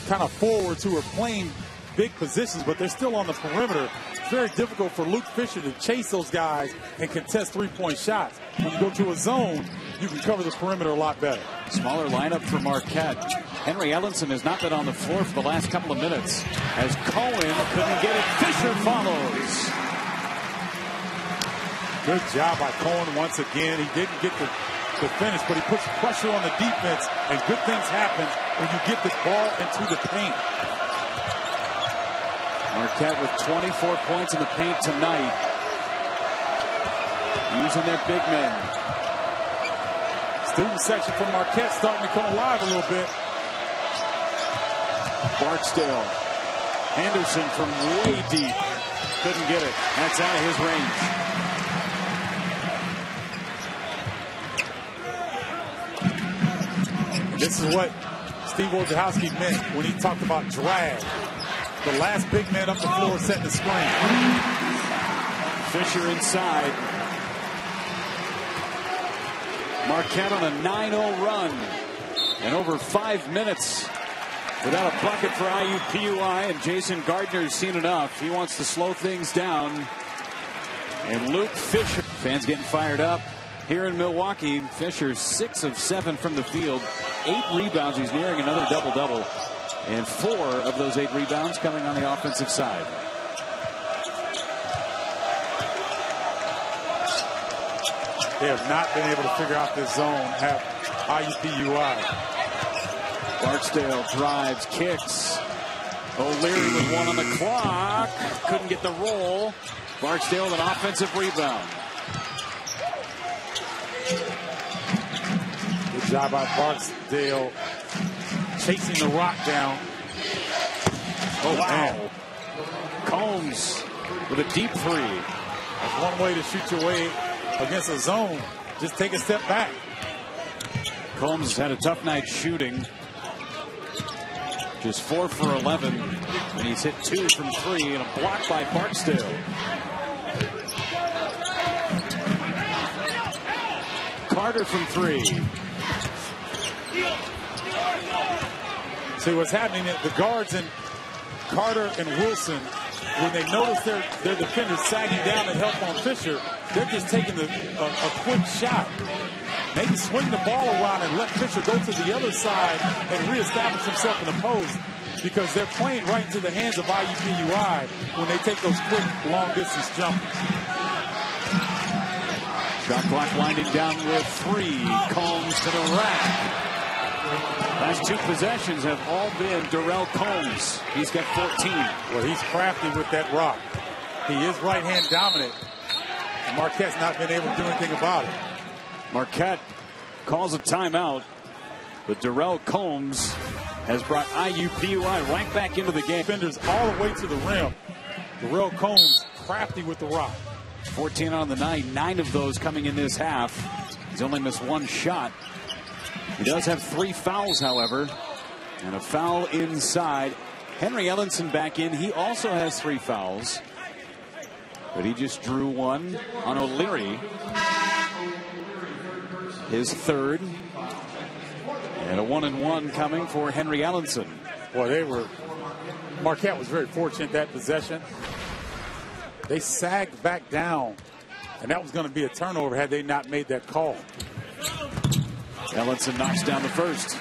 kind of forwards who are playing big positions, but they're still on the perimeter. It's very difficult for Luke Fisher to chase those guys and contest three-point shots. When you go to a zone, you can cover the perimeter a lot better.
Smaller lineup for Marquette. Henry Ellenson has not been on the floor for the last couple of minutes as Cohen couldn't get it. Fisher follows.
Good job by Cohen once again. He didn't get the finish, but he puts pressure on the defense, and good things happen when you get the ball into the paint.
Marquette with 24 points in the paint tonight. Using their big men.
Student section from Marquette starting to come alive a little bit.
Barksdale Henderson from way deep. Couldn't get it. That's out of his
range. This is what Steve Wojciechowski meant when he talked about drag. The last big man up the floor setting the screen.
Fisher inside. Marquette on a 9-0 run. And over 5 minutes without a bucket for IUPUI. And Jason Gardner's seen enough. He wants to slow things down. And Luke Fisher. Fans getting fired up here in Milwaukee. Fisher 6 of 7 from the field. 8 rebounds. He's nearing another double-double. And 4 of those 8 rebounds coming on the offensive side.
They have not been able to figure out this zone at IUPUI.
Barksdale drives, kicks. O'Leary with 1 on the clock. Couldn't get the roll. Barksdale with an offensive rebound.
Good job by Barksdale chasing the rock down.
Oh, wow. Combs with a deep 3.
That's one way to shoot your way against a zone. Just take a step back.
Combs has had a tough night shooting. Just 4 for 11. And he's hit 2 from 3 and a block by Barksdale. Carter from 3.
See what's happening at the guards and Carter and Wilson, when they notice their defenders sagging down to help on Fisher, they're just taking a quick shot. Maybe swing the ball around and let Fisher go to the other side and reestablish himself in the post, because they're playing right into the hands of IUPUI when they take those quick long-distance jumpers.
Shot clock winding down with 3. Combs to the rack. Last 2 possessions have all been Darrell Combs. He's got 14.
Well, he's crafty with that rock. He is right-hand dominant. And Marquette's not been able to do anything about it.
Marquette calls a timeout, but Darrell Combs has brought IUPUI right back into the game.
Defenders all the way to the rim. Darrell Combs crafty with the rock.
14 on the night, 9 of those coming in this half. He's only missed 1 shot. He does have 3 fouls, however, and a foul inside. Henry Ellenson back in. He also has 3 fouls, but he just drew 1 on O'Leary. His 3rd, and a 1-and-1 coming for Henry Ellenson.
Well, Marquette was very fortunate that possession. They sagged back down, and that was going to be a turnover had they not made that call.
Ellenson knocks down the first.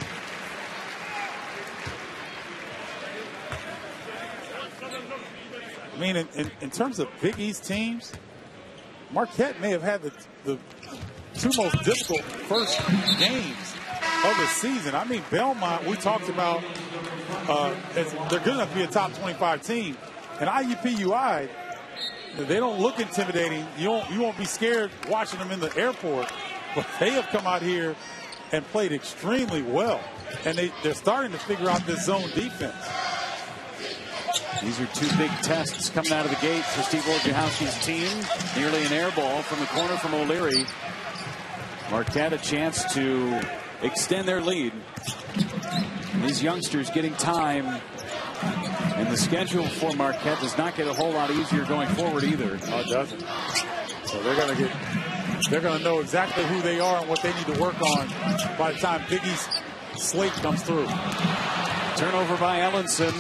I mean, in terms of Big East teams, Marquette may have had the 2 most difficult first games of the season. I mean, Belmont, we talked about, they're good enough to be a top 25 team. And IUPUI, they don't look intimidating. You won't be scared watching them in the airport. But they have come out here and played extremely well. And they're starting to figure out this zone defense.
These are 2 big tests coming out of the gate for Steve Wojciechowski's team. Nearly an air ball from the corner from O'Leary. Marquette a chance to extend their lead. These youngsters getting time. And the schedule for Marquette does not get a whole lot easier going forward either.
Oh, it doesn't. So they're going to know exactly who they are and what they need to work on by the time Big East slate comes through.
Turnover by Ellenson.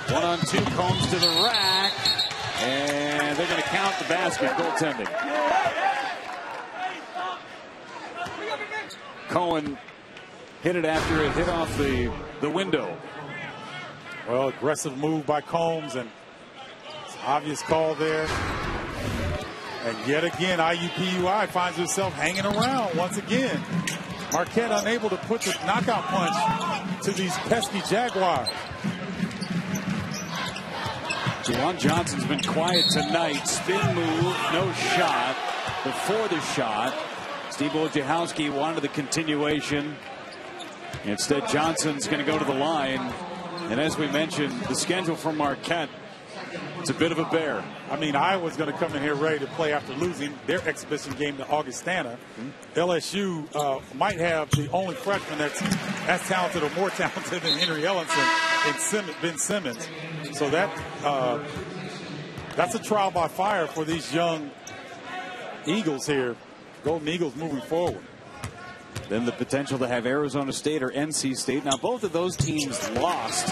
1-on-2, Combs to the rack. And they're going to count the basket. Goaltending. Cohen hit it after it hit off the window.
Well, aggressive move by Combs, and it's an obvious call there. And yet again, IUPUI finds itself hanging around once again. Marquette unable to put the knockout punch to these pesky Jaguars.
Juwan Johnson's been quiet tonight. Spin move, no shot. Before the shot, Steve Wojciechowski wanted the continuation. Instead, Johnson's going to go to the line. And as we mentioned, the schedule for Marquette, it's a bit of a bear.
I mean, Iowa's going to come in here ready to play after losing their exhibition game to Augustana. LSU might have the only freshman that's as talented or more talented than Henry Ellenson and Ben Simmons. So that's a trial by fire for these young Eagles here. Golden Eagles moving forward.
Then the potential to have Arizona State or NC State. Now, both of those teams lost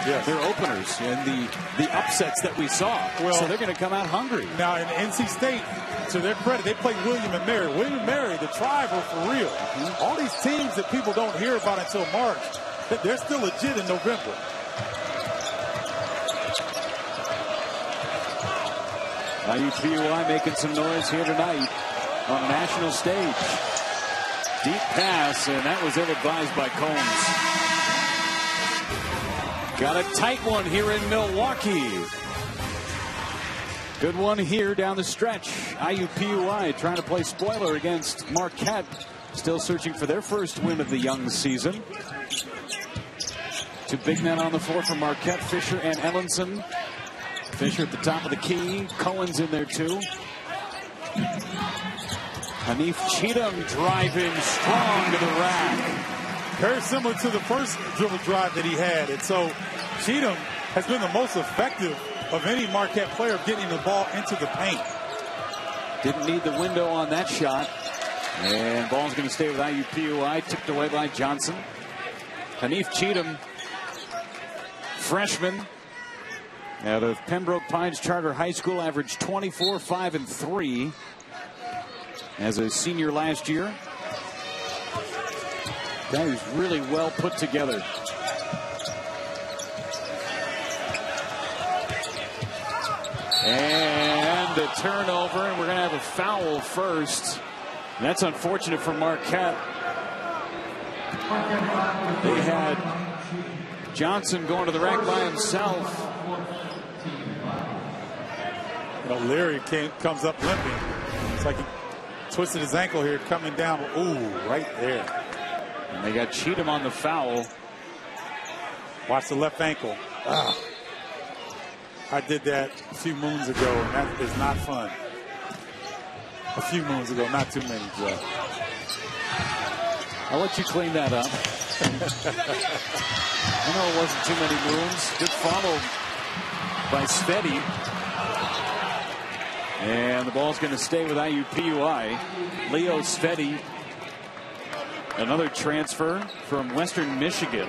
their openers in the upsets that we saw. Well, so they're going to come out hungry.
Now, in NC State, to their credit, they played William and Mary. William and Mary, the tribe, are for real. All these teams that people don't hear about until March, they're still legit in November.
IUPUI making some noise here tonight on a national stage. Deep pass, and that was ill-advised by Combs. Got a tight one here in Milwaukee. Good one here down the stretch. IUPUI trying to play spoiler against Marquette. Still searching for their first win of the young season. Two big men on the floor for Marquette, Fisher and Ellenson. Fisher at the top of the key. Cohen's in there too. Hanif Cheatham driving strong to the rack.
Very similar to the first dribble drive that he had. And so Cheatham has been the most effective of any Marquette player getting the ball into the paint.
Didn't need the window on that shot. And ball's going to stay with IUPUI. Tipped away by Johnson. Hanif Cheatham, freshman out of Pembroke Pines Charter High School, averaged 24, 5, and 3. As a senior last year. Guy who's really well put together. And a turnover, and we're going to have a foul first. And that's unfortunate for Marquette. They had Johnson going to the rack by himself.
Leary comes up limping. It's like he twisted his ankle here, coming down. Ooh, right there.
And they got Cheatham on the foul.
Watch the left ankle. I did that a few moons ago, and that is not fun. A few moons ago, not too many, Joe.
I'll let you clean that up. I know it wasn't too many moons. Good follow by Sveti. And the ball's going to stay with IUPUI. Leo Sveti, another transfer from Western Michigan.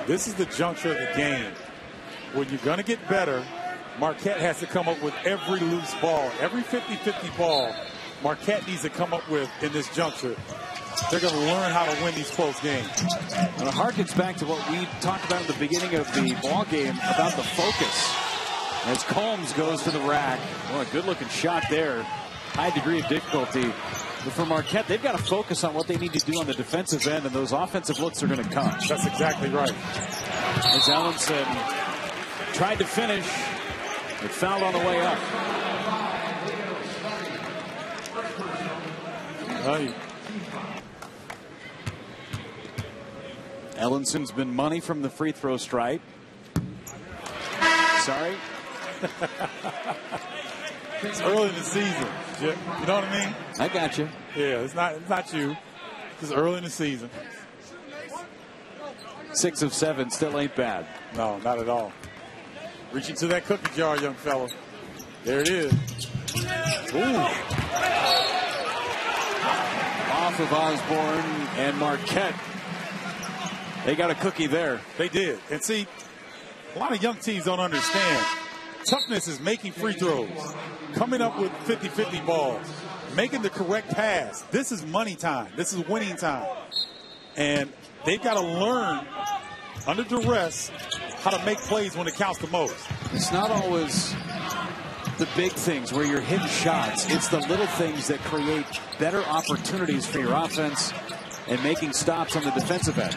This is the juncture of the game. When you're going to get better, Marquette has to come up with every loose ball. Every 50-50 ball Marquette needs to come up with in this juncture. They're going to learn how to win these close games.
And it harkens back to what we talked about at the beginning of the ball game about the focus. As Combs goes to the rack. Well, a good-looking shot there. High degree of difficulty. But for Marquette, they've got to focus on what they need to do on the defensive end, and those offensive looks are going to come.
That's exactly right.
As Ellenson tried to finish, it fouled on the way up. Ellenson's been money from the free throw stripe. Sorry.
It's early in the season. You know what I mean?
I got you.
Yeah, it's not you. It's early in the season.
6 of 7 still ain't bad.
No, not at all. Reaching to that cookie jar, young fella. There it is. Ooh.
Off of Osborne and Marquette. They got a cookie there.
They did. And see, a lot of young teams don't understand. Toughness is making free throws, coming up with 50-50 balls, making the correct pass. This is money time. This is winning time. And they've got to learn under duress how to make plays when it counts the most.
It's not always the big things where you're hitting shots. It's the little things that create better opportunities for your offense and making stops on the defensive end.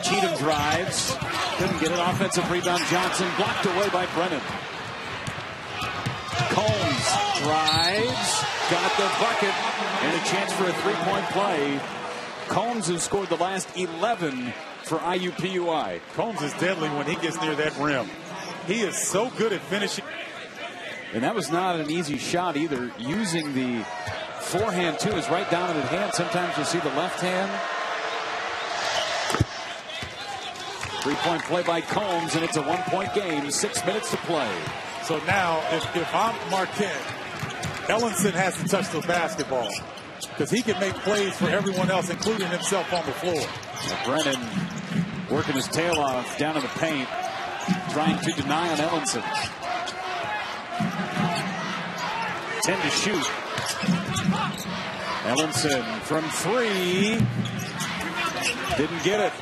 Cheatham drives. Couldn't get an offensive rebound. Johnson blocked away by Brennan. Combs drives. Got the bucket. And a chance for a three-point play. Combs has scored the last 11 for IUPUI.
Combs is deadly when he gets near that rim. He is so good at finishing.
And that was not an easy shot either. Using the forehand too, his right dominant hand. Sometimes you'll see the left hand. 3-point play by Combs, and it's a 1-point game. 6 minutes to play.
So now, if I'm Marquette, Ellenson has to touch the basketball because he can make plays for everyone else, including himself on the floor.
Brennan working his tail off down in the paint, trying to deny on Ellenson. 10 to shoot. Ellenson from 3. Didn't get it.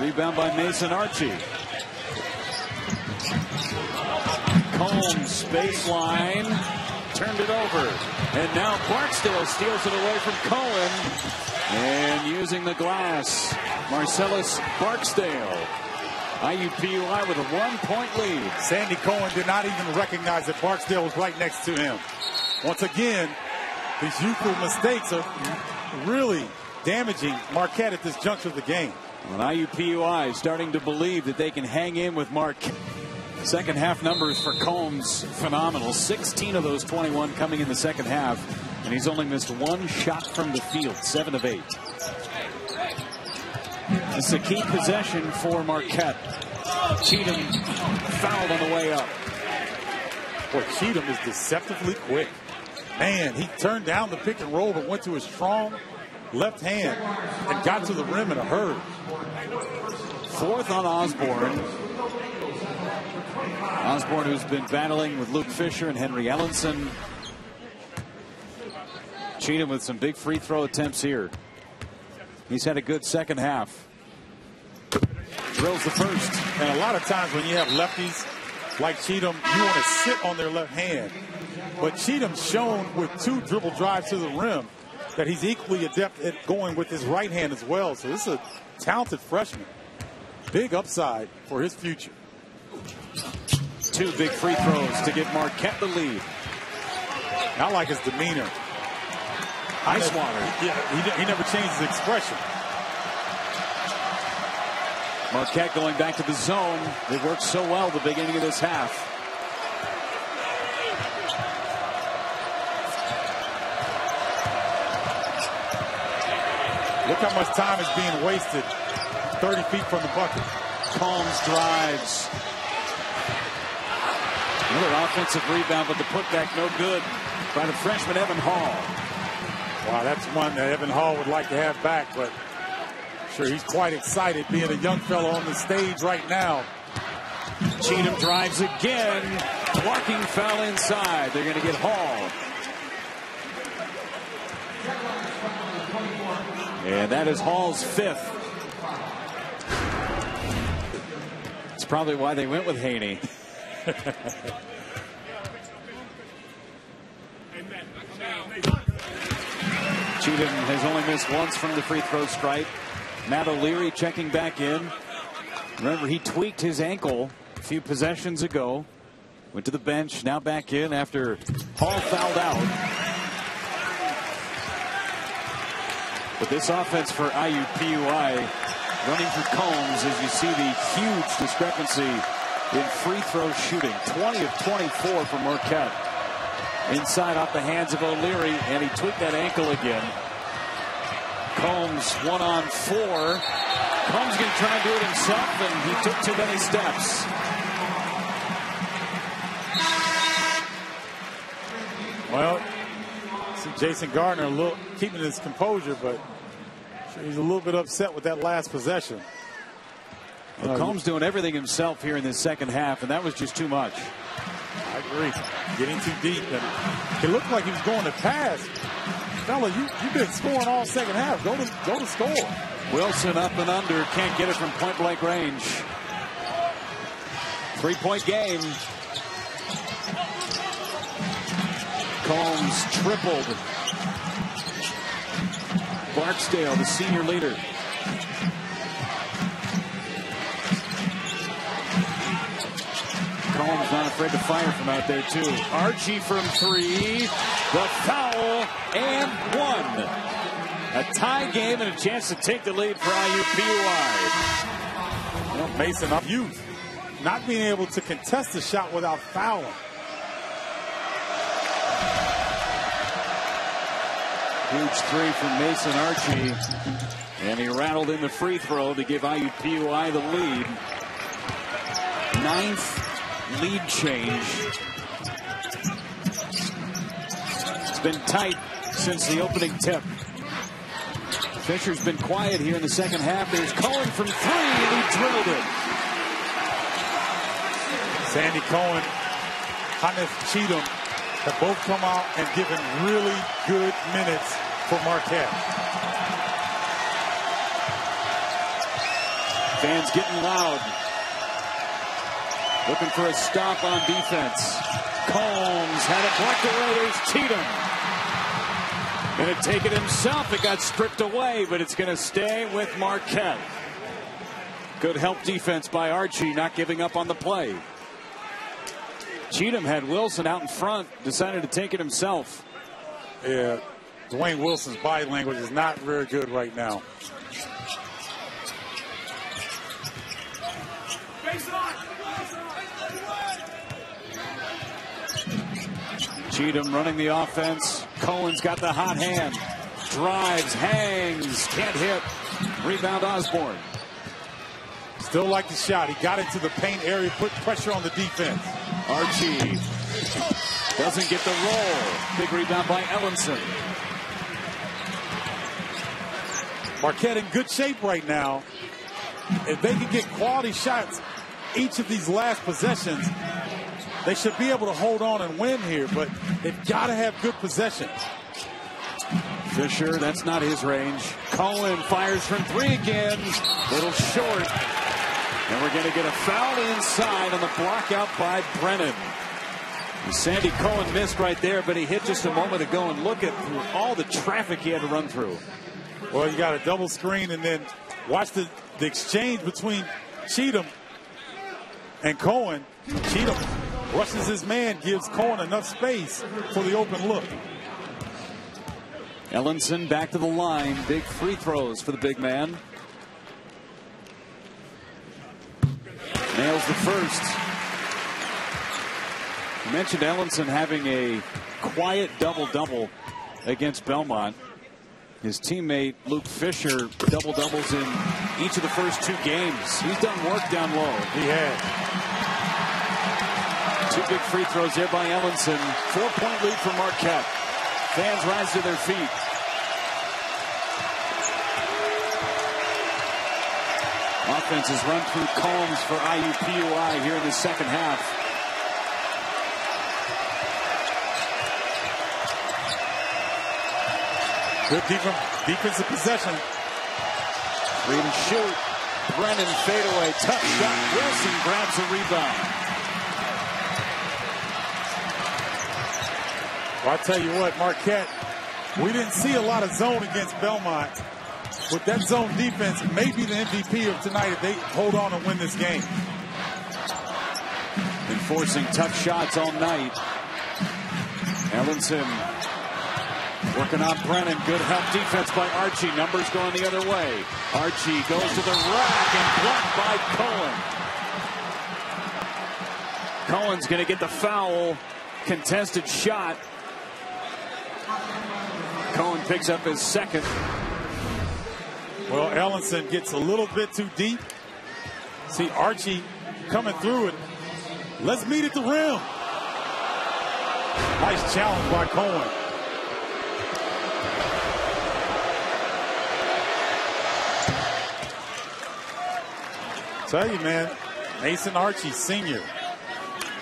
Rebound by Mason Archie. Combs baseline. Turned it over. And now Barksdale steals it away from Cohen. And using the glass, Marcellus Barksdale. IUPUI with a 1-point lead.
Sandy Cohen did not even recognize that Barksdale was right next to him. Once again, these youthful mistakes are really damaging Marquette at this juncture of the game.
And IUPUI starting to believe that they can hang in with Marquette. Second half numbers for Combs, phenomenal. 16 of those 21 coming in the second half. And he's only missed 1 shot from the field, 7 of 8. It's a key possession for Marquette. Cheatham fouled on the way up.
Boy, Cheatham is deceptively quick. Man, he turned down the pick and roll but went to his strong left hand and got to the rim in a hurry.
4th on Osborne. Osborne, who's been battling with Luke Fisher and Henry Ellenson. Cheatham with some big free throw attempts here. He's had a good second half. Drills the first.
And a lot of times when you have lefties like Cheatham, you want to sit on their left hand. But Cheatham's shown with 2 dribble drives to the rim that he's equally adept at going with his right hand as well. So this is a talented freshman. Big upside for his future.
2 big free throws to give Marquette the lead.
I like his demeanor.
Ice water.
Yeah, he never changed his expression.
Marquette going back to the zone. It worked so well at the beginning of this half.
Look how much time is being wasted 30 feet from the bucket.
Combs drives. Another offensive rebound, but the putback no good by the freshman Evan Hall.
Wow, that's one that Evan Hall would like to have back, but I'm sure he's quite excited being a young fellow on the stage right now.
Cheatham drives again. Blocking foul inside. They're going to get Hall. And that is Hall's 5th. It's probably why they went with Haney. Cheatham has only missed once from the free throw stripe. Matt O'Leary checking back in. Remember, he tweaked his ankle a few possessions ago. Went to the bench, now back in after Hall fouled out. But this offense for IUPUI running through Combs as you see the huge discrepancy in free throw shooting. 20 of 24 for Marquette. Inside off the hands of O'Leary, and he tweaked that ankle again. Combs 1-on-4. Combs going to try and do it himself, and he took too many steps.
Well, see Jason Gardner keeping his composure, but he's a little bit upset with that last possession.
Well, Combs doing everything himself here in this second half, and that was just too much.
I agree. Getting too deep, and it looked like he was going to pass. Fella, you've been scoring all second half. Go to score.
Wilson up and under, can't get it from point blank range. 3-point game. Combs tripled. Barksdale, the senior leader. Combs not afraid to fire from out there, too. Archie from 3. The foul and 1. A tie game and a chance to take the lead for IUPUI.
Well, Mason, up youth, not being able to contest the shot without fouling.
Huge three from Mason Archie. And he rattled in the free throw to give IUPUI the lead. 9th lead change. It's been tight since the opening tip. Fisher's been quiet here in the second half. There's Cohen from 3, and he drilled it.
Sandy Cohen, Hannes Cheatham have both come out and given really good minutes for Marquette.
Fans getting loud. Looking for a stop on defense. Combs had it blocked away. There's Cheatham. Going to take it himself. It got stripped away, but it's going to stay with Marquette. Good help defense by Archie, not giving up on the play. Cheatham had Wilson out in front, decided to take it himself.
Yeah, Dwayne Wilson's body language is not very good right now.
Cheatham running the offense. Cohen's got the hot hand. Drives, hangs, can't hit. Rebound Osborne.
Still like the shot. He got into the paint area, put pressure on the defense.
Archie doesn't get the roll. Big rebound by Ellenson.
Marquette in good shape right now. If they can get quality shots each of these last possessions, they should be able to hold on and win here, but they've got to have good possession.
Fisher, that's not his range. Cohen fires from 3 again. Little short. And we're going to get a foul inside on the block out by Brennan. Sandy Cohen missed right there, but he hit just a moment ago, and look at all the traffic he had to run through.
Well, you got a double screen, and then watch the exchange between Cheatham and Cohen. Cheatham rushes his man, gives Cohen enough space for the open look.
Ellenson back to the line. Big free throws for the big man. Nails the first. You mentioned Ellenson having a quiet double-double against Belmont. His teammate Luke Fisher double-doubles in each of the first 2 games. He's done work down low.
He has.
2 big free throws there by Ellenson. 4-point lead for Marquette. Fans rise to their feet. Offense is run through Combs for IUPUI here in the second half.
Good defensive possession.
3 to shoot. Brennan fadeaway. Tough shot. Wilson grabs a rebound.
Well, I tell you what, Marquette, we didn't see a lot of zone against Belmont. With that zone defense, maybe the MVP of tonight if they hold on and win this game.
Enforcing tough shots all night. Ellenson working on Brennan. Good help defense by Archie. Numbers going the other way. Archie goes to the rack and blocked by Cohen. Cohen's going to get the foul. Contested shot. Cohen picks up his second.
Well, Ellenson gets a little bit too deep. See Archie coming through it. Let's meet at the rim. Nice challenge by Cohen. Tell you, man, Mason Archie, senior.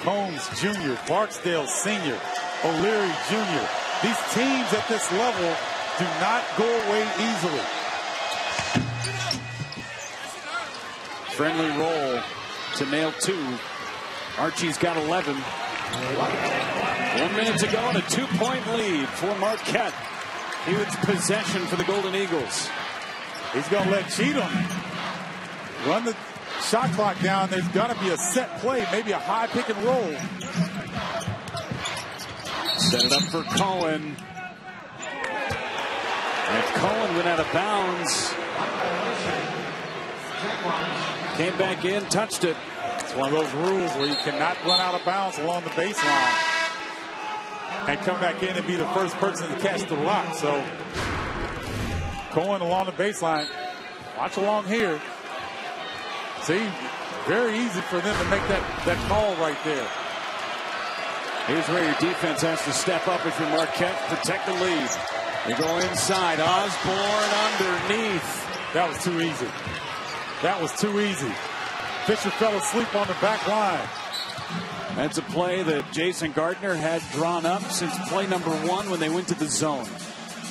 Combs, junior. Barksdale, senior. O'Leary, junior. These teams at this level do not go away easily.
Friendly roll to nail 2. Archie's got 11. 1 minute to go and a 2-point lead for Marquette. Huge possession for the Golden Eagles.
He's going to let Cheatham run the shot clock down. There's got to be a set play, maybe a high pick and roll.
Set it up for Cohen. And Cohen went out of bounds. Came back in, touched it.
It's one of those rules where you cannot run out of bounds along the baseline and come back in and be the first person to catch the rock. So Cohen along the baseline. Watch along here. See, very easy for them to make that call right there.
Here's where your defense has to step up if you're Marquette. Protect the lead. They go inside. Osborne underneath.
That was too easy. That was too easy. Fisher fell asleep on the back line.
That's a play that Jason Gardner had drawn up since play number 1 when they went to the zone.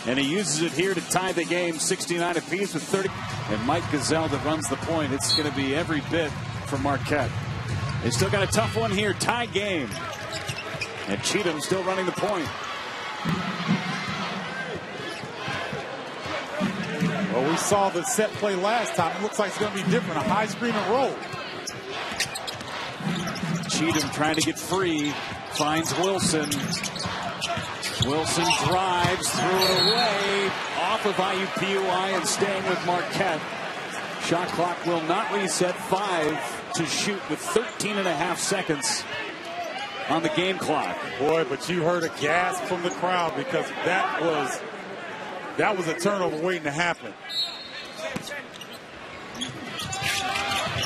And he uses it here to tie the game 69 apiece with 30. And Mike Gazelle that runs the point. It's going to be every bit for Marquette. They still got a tough one here. Tie game. And Cheatham still running the point.
Well, we saw the set play last time. It looks like it's going to be different. A high screen and roll.
Cheatham trying to get free. Finds Wilson. Wilson drives, threw it away. Off of IUPUI and staying with Marquette. Shot clock will not reset. 5 to shoot with 13.5 seconds on the game clock.
Boy, but you heard a gasp from the crowd because that was a turnover waiting to happen.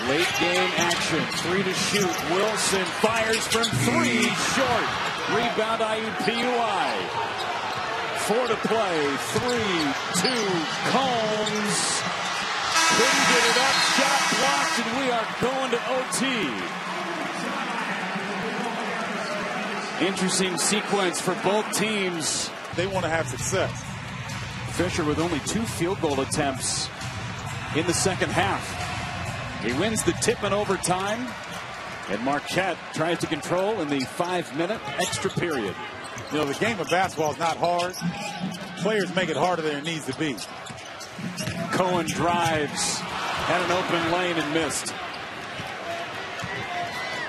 Late game action. 3 to shoot. Wilson fires from 3. Short. Rebound IUPUI. 4 to play. 3, 2. Combs. Couldn't get it up. Shot blocked, and we are going to OT. Interesting sequence for both teams.
They want to have success.
Fisher with only 2 field goal attempts in the second half. He wins the tip in overtime, and Marquette tries to control in the 5-minute extra period.
You know, the game of basketball is not hard. Players make it harder than it needs to be.
Cohen drives, had an open lane and missed.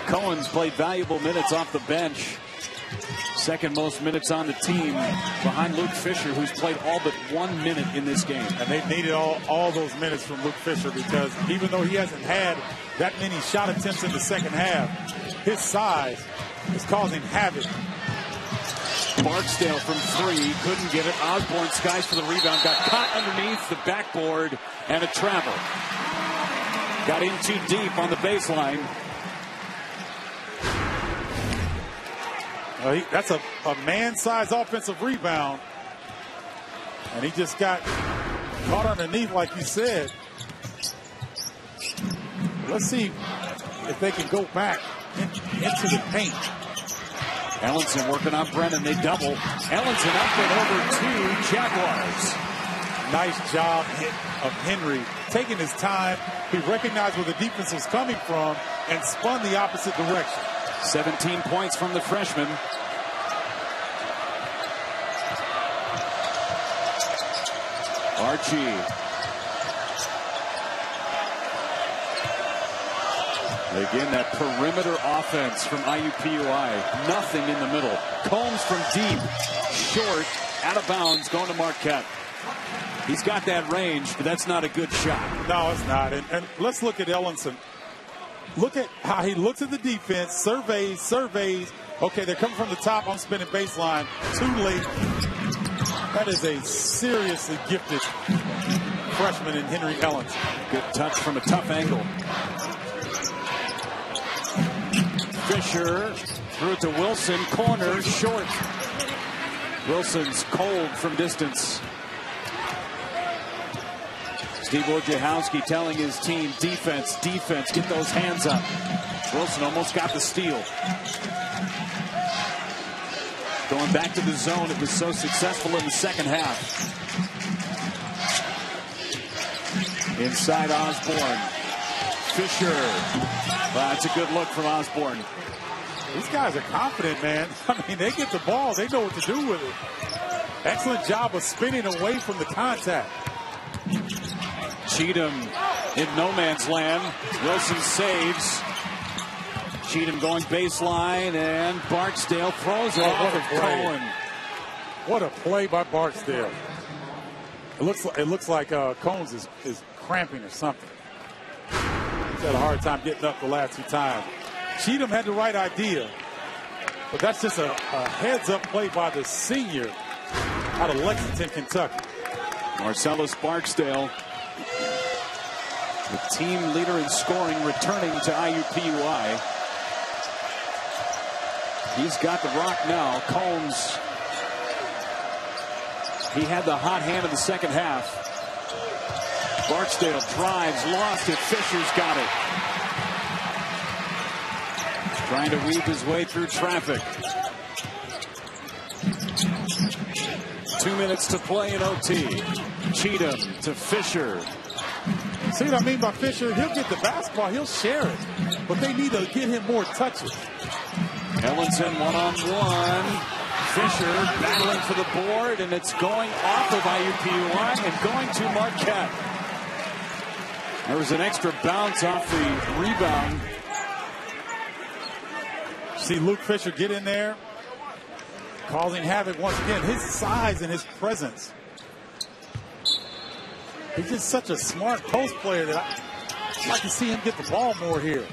Cohen's played valuable minutes off the bench. Second most minutes on the team behind Luke Fisher, who's played all but 1 minute in this game.
And they needed all those minutes from Luke Fisher because even though he hasn't had that many shot attempts in the second half, his size is causing havoc.
Barksdale from 3, couldn't get it. Osborne skies for the rebound, got caught underneath the backboard and a travel. Got in too deep on the baseline.
That's a man-sized offensive rebound. And he just got caught underneath, like you said. Let's see if they can go back into the paint.
Ellenson working on Brennan. They double. Ellenson up and over 2 Jaguars.
Nice job of Henry taking his time. He recognized where the defense was coming from and spun the opposite direction.
17 points from the freshman. Archie. Again, that perimeter offense from IUPUI. Nothing in the middle. Combs from deep. Short. Out of bounds. Going to Marquette. He's got that range, but that's not a good shot.
No, it's not. And let's look at Ellenson. Look at how he looks at the defense, surveys. Okay, they're coming from the top. I'm spinning baseline. Too late. That is a seriously gifted freshman in Henry Ellenson.
Good touch from a tough angle. Fisher threw it to Wilson. Corner, short. Wilson's cold from distance. Steve Wojciechowski telling his team, defense, get those hands up. Wilson almost got the steal. Going back to the zone, it was so successful in the second half. Inside Osborne. Fisher. That's a good look from Osborne.
These guys are confident, man. I mean, they get the ball. They know what to do with it. Excellent job of spinning away from the contact.
Cheatham in no man's land. Wilson saves. Cheatham going baseline, and Barksdale throws it off of Cohen.
What a play by Barksdale. It looks like Combs is cramping or something. He's had a hard time getting up the last 2 times. Cheatham had the right idea, but that's just a heads-up play by the senior out of Lexington, Kentucky.
Marcellus Barksdale, the team leader in scoring, returning to IUPUI. He's got the rock now. Combs, he had the hot hand in the second half. Barksdale drives, lost it. Fisher's got it. Trying to weave his way through traffic. 2 minutes to play in OT. Cheatham to Fisher.
See what I mean by Fisher? He'll get the basketball, he'll share it, but they need to get him more touches.
Ellenson one-on-one. Fisher battling for the board, and it's going off of IUPUI and going to Marquette. There was an extra bounce off the rebound.
See Luke Fisher get in there, causing havoc once again. His size and his presence. He's just such a smart post player that I'd like to see him get the ball more here.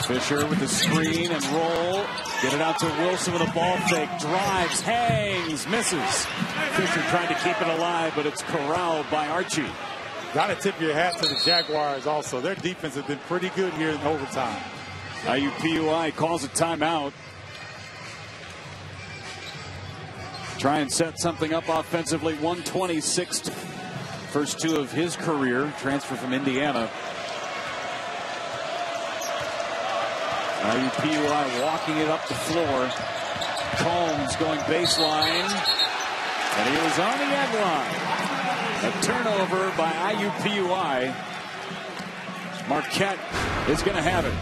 Fisher with the screen and roll. Get it out to Wilson with a ball fake. Drives, hangs, misses. Fisher trying to keep it alive, but it's corralled by Archie.
Got to tip your hat to the Jaguars also. Their defense has been pretty good here in overtime.
IUPUI calls a timeout. Try and set something up offensively. 126. First 2 of his career. Transfer from Indiana. IUPUI walking it up the floor. Combs going baseline. And he was on the end line. A turnover by IUPUI. Marquette is going to have it.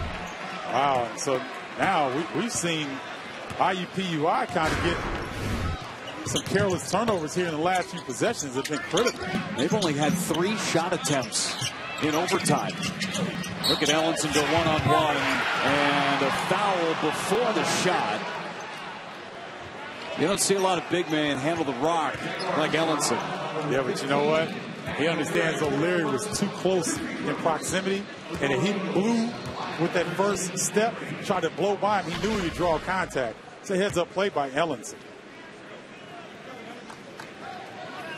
Wow. So now we've seen IUPUI kind of get some careless turnovers here in the last few possessions. Have been critical.
They've only had 3 shot attempts in overtime. Look at Ellenson go one-on-one, and a foul before the shot. You don't see a lot of big men handle the rock like Ellenson.
Yeah, but you know what? He understands O'Leary was too close in proximity, and if he blew with that first step, tried to blow by him, he knew he would draw contact. It's a heads-up play by Ellenson.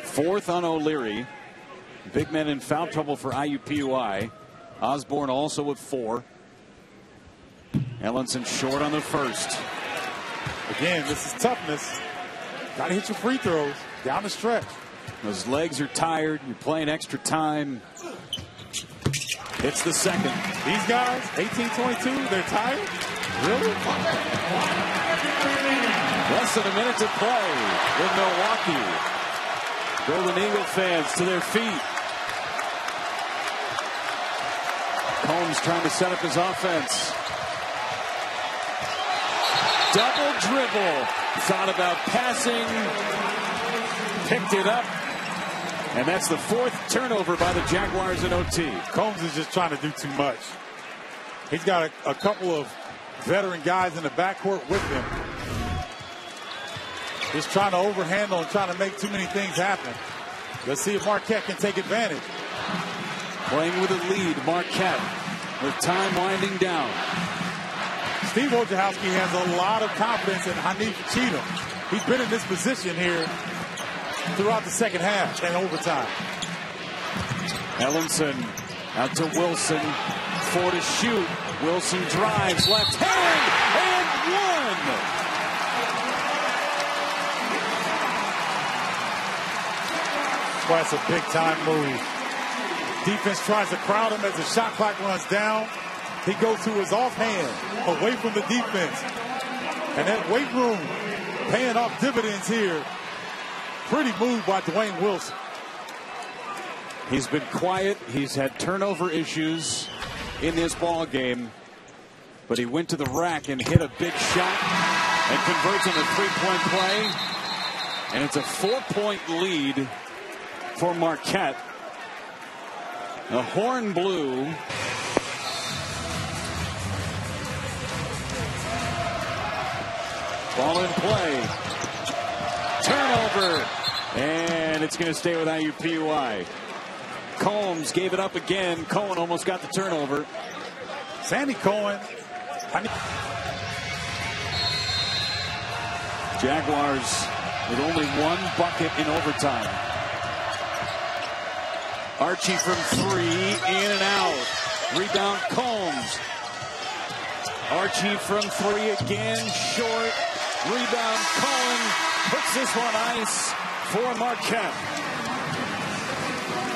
4th on O'Leary. Big men in foul trouble for IUPUI. Osborne also with 4. Ellenson short on the first.
Again, this is toughness. Got to hit your free throws down the stretch.
Those legs are tired. You're playing extra time. Hits the second.
These guys, 18-22, they're tired? Really?
Less than a minute to play in Milwaukee. Golden Eagle fans to their feet. Combs trying to set up his offense. Double dribble. Thought about passing. Picked it up. And that's the 4th turnover by the Jaguars in OT.
Combs is just trying to do too much. He's got a couple of veteran guys in the backcourt with him. Just trying to overhandle and trying to make too many things happen. Let's see if Marquette can take advantage.
Playing with a lead, Marquette, with time winding down.
Steve Wojciechowski has a lot of confidence in Hanif Cheatham. He's been in this position here throughout the second half and overtime.
Ellenson out to Wilson. 4 to shoot. Wilson drives left hand and 1.
Well, that's a big-time move. Defense tries to crowd him as the shot clock runs down. He goes to his offhand, away from the defense. And that weight room paying off dividends here. Pretty move by Dwayne Wilson.
He's been quiet. He's had turnover issues in this ball game. But he went to the rack and hit a big shot and converts on a 3-point play. And it's a 4-point lead for Marquette. The horn blew. Ball in play. Turnover. And it's going to stay with IUPUI. Combs gave it up again. Cohen almost got the turnover.
Sandy Cohen.
Jaguars with only one bucket in overtime. Archie from three, in and out. Rebound Combs. Archie from three again, short. Rebound Cohen puts this one ice for Marquette.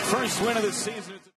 First win of the season.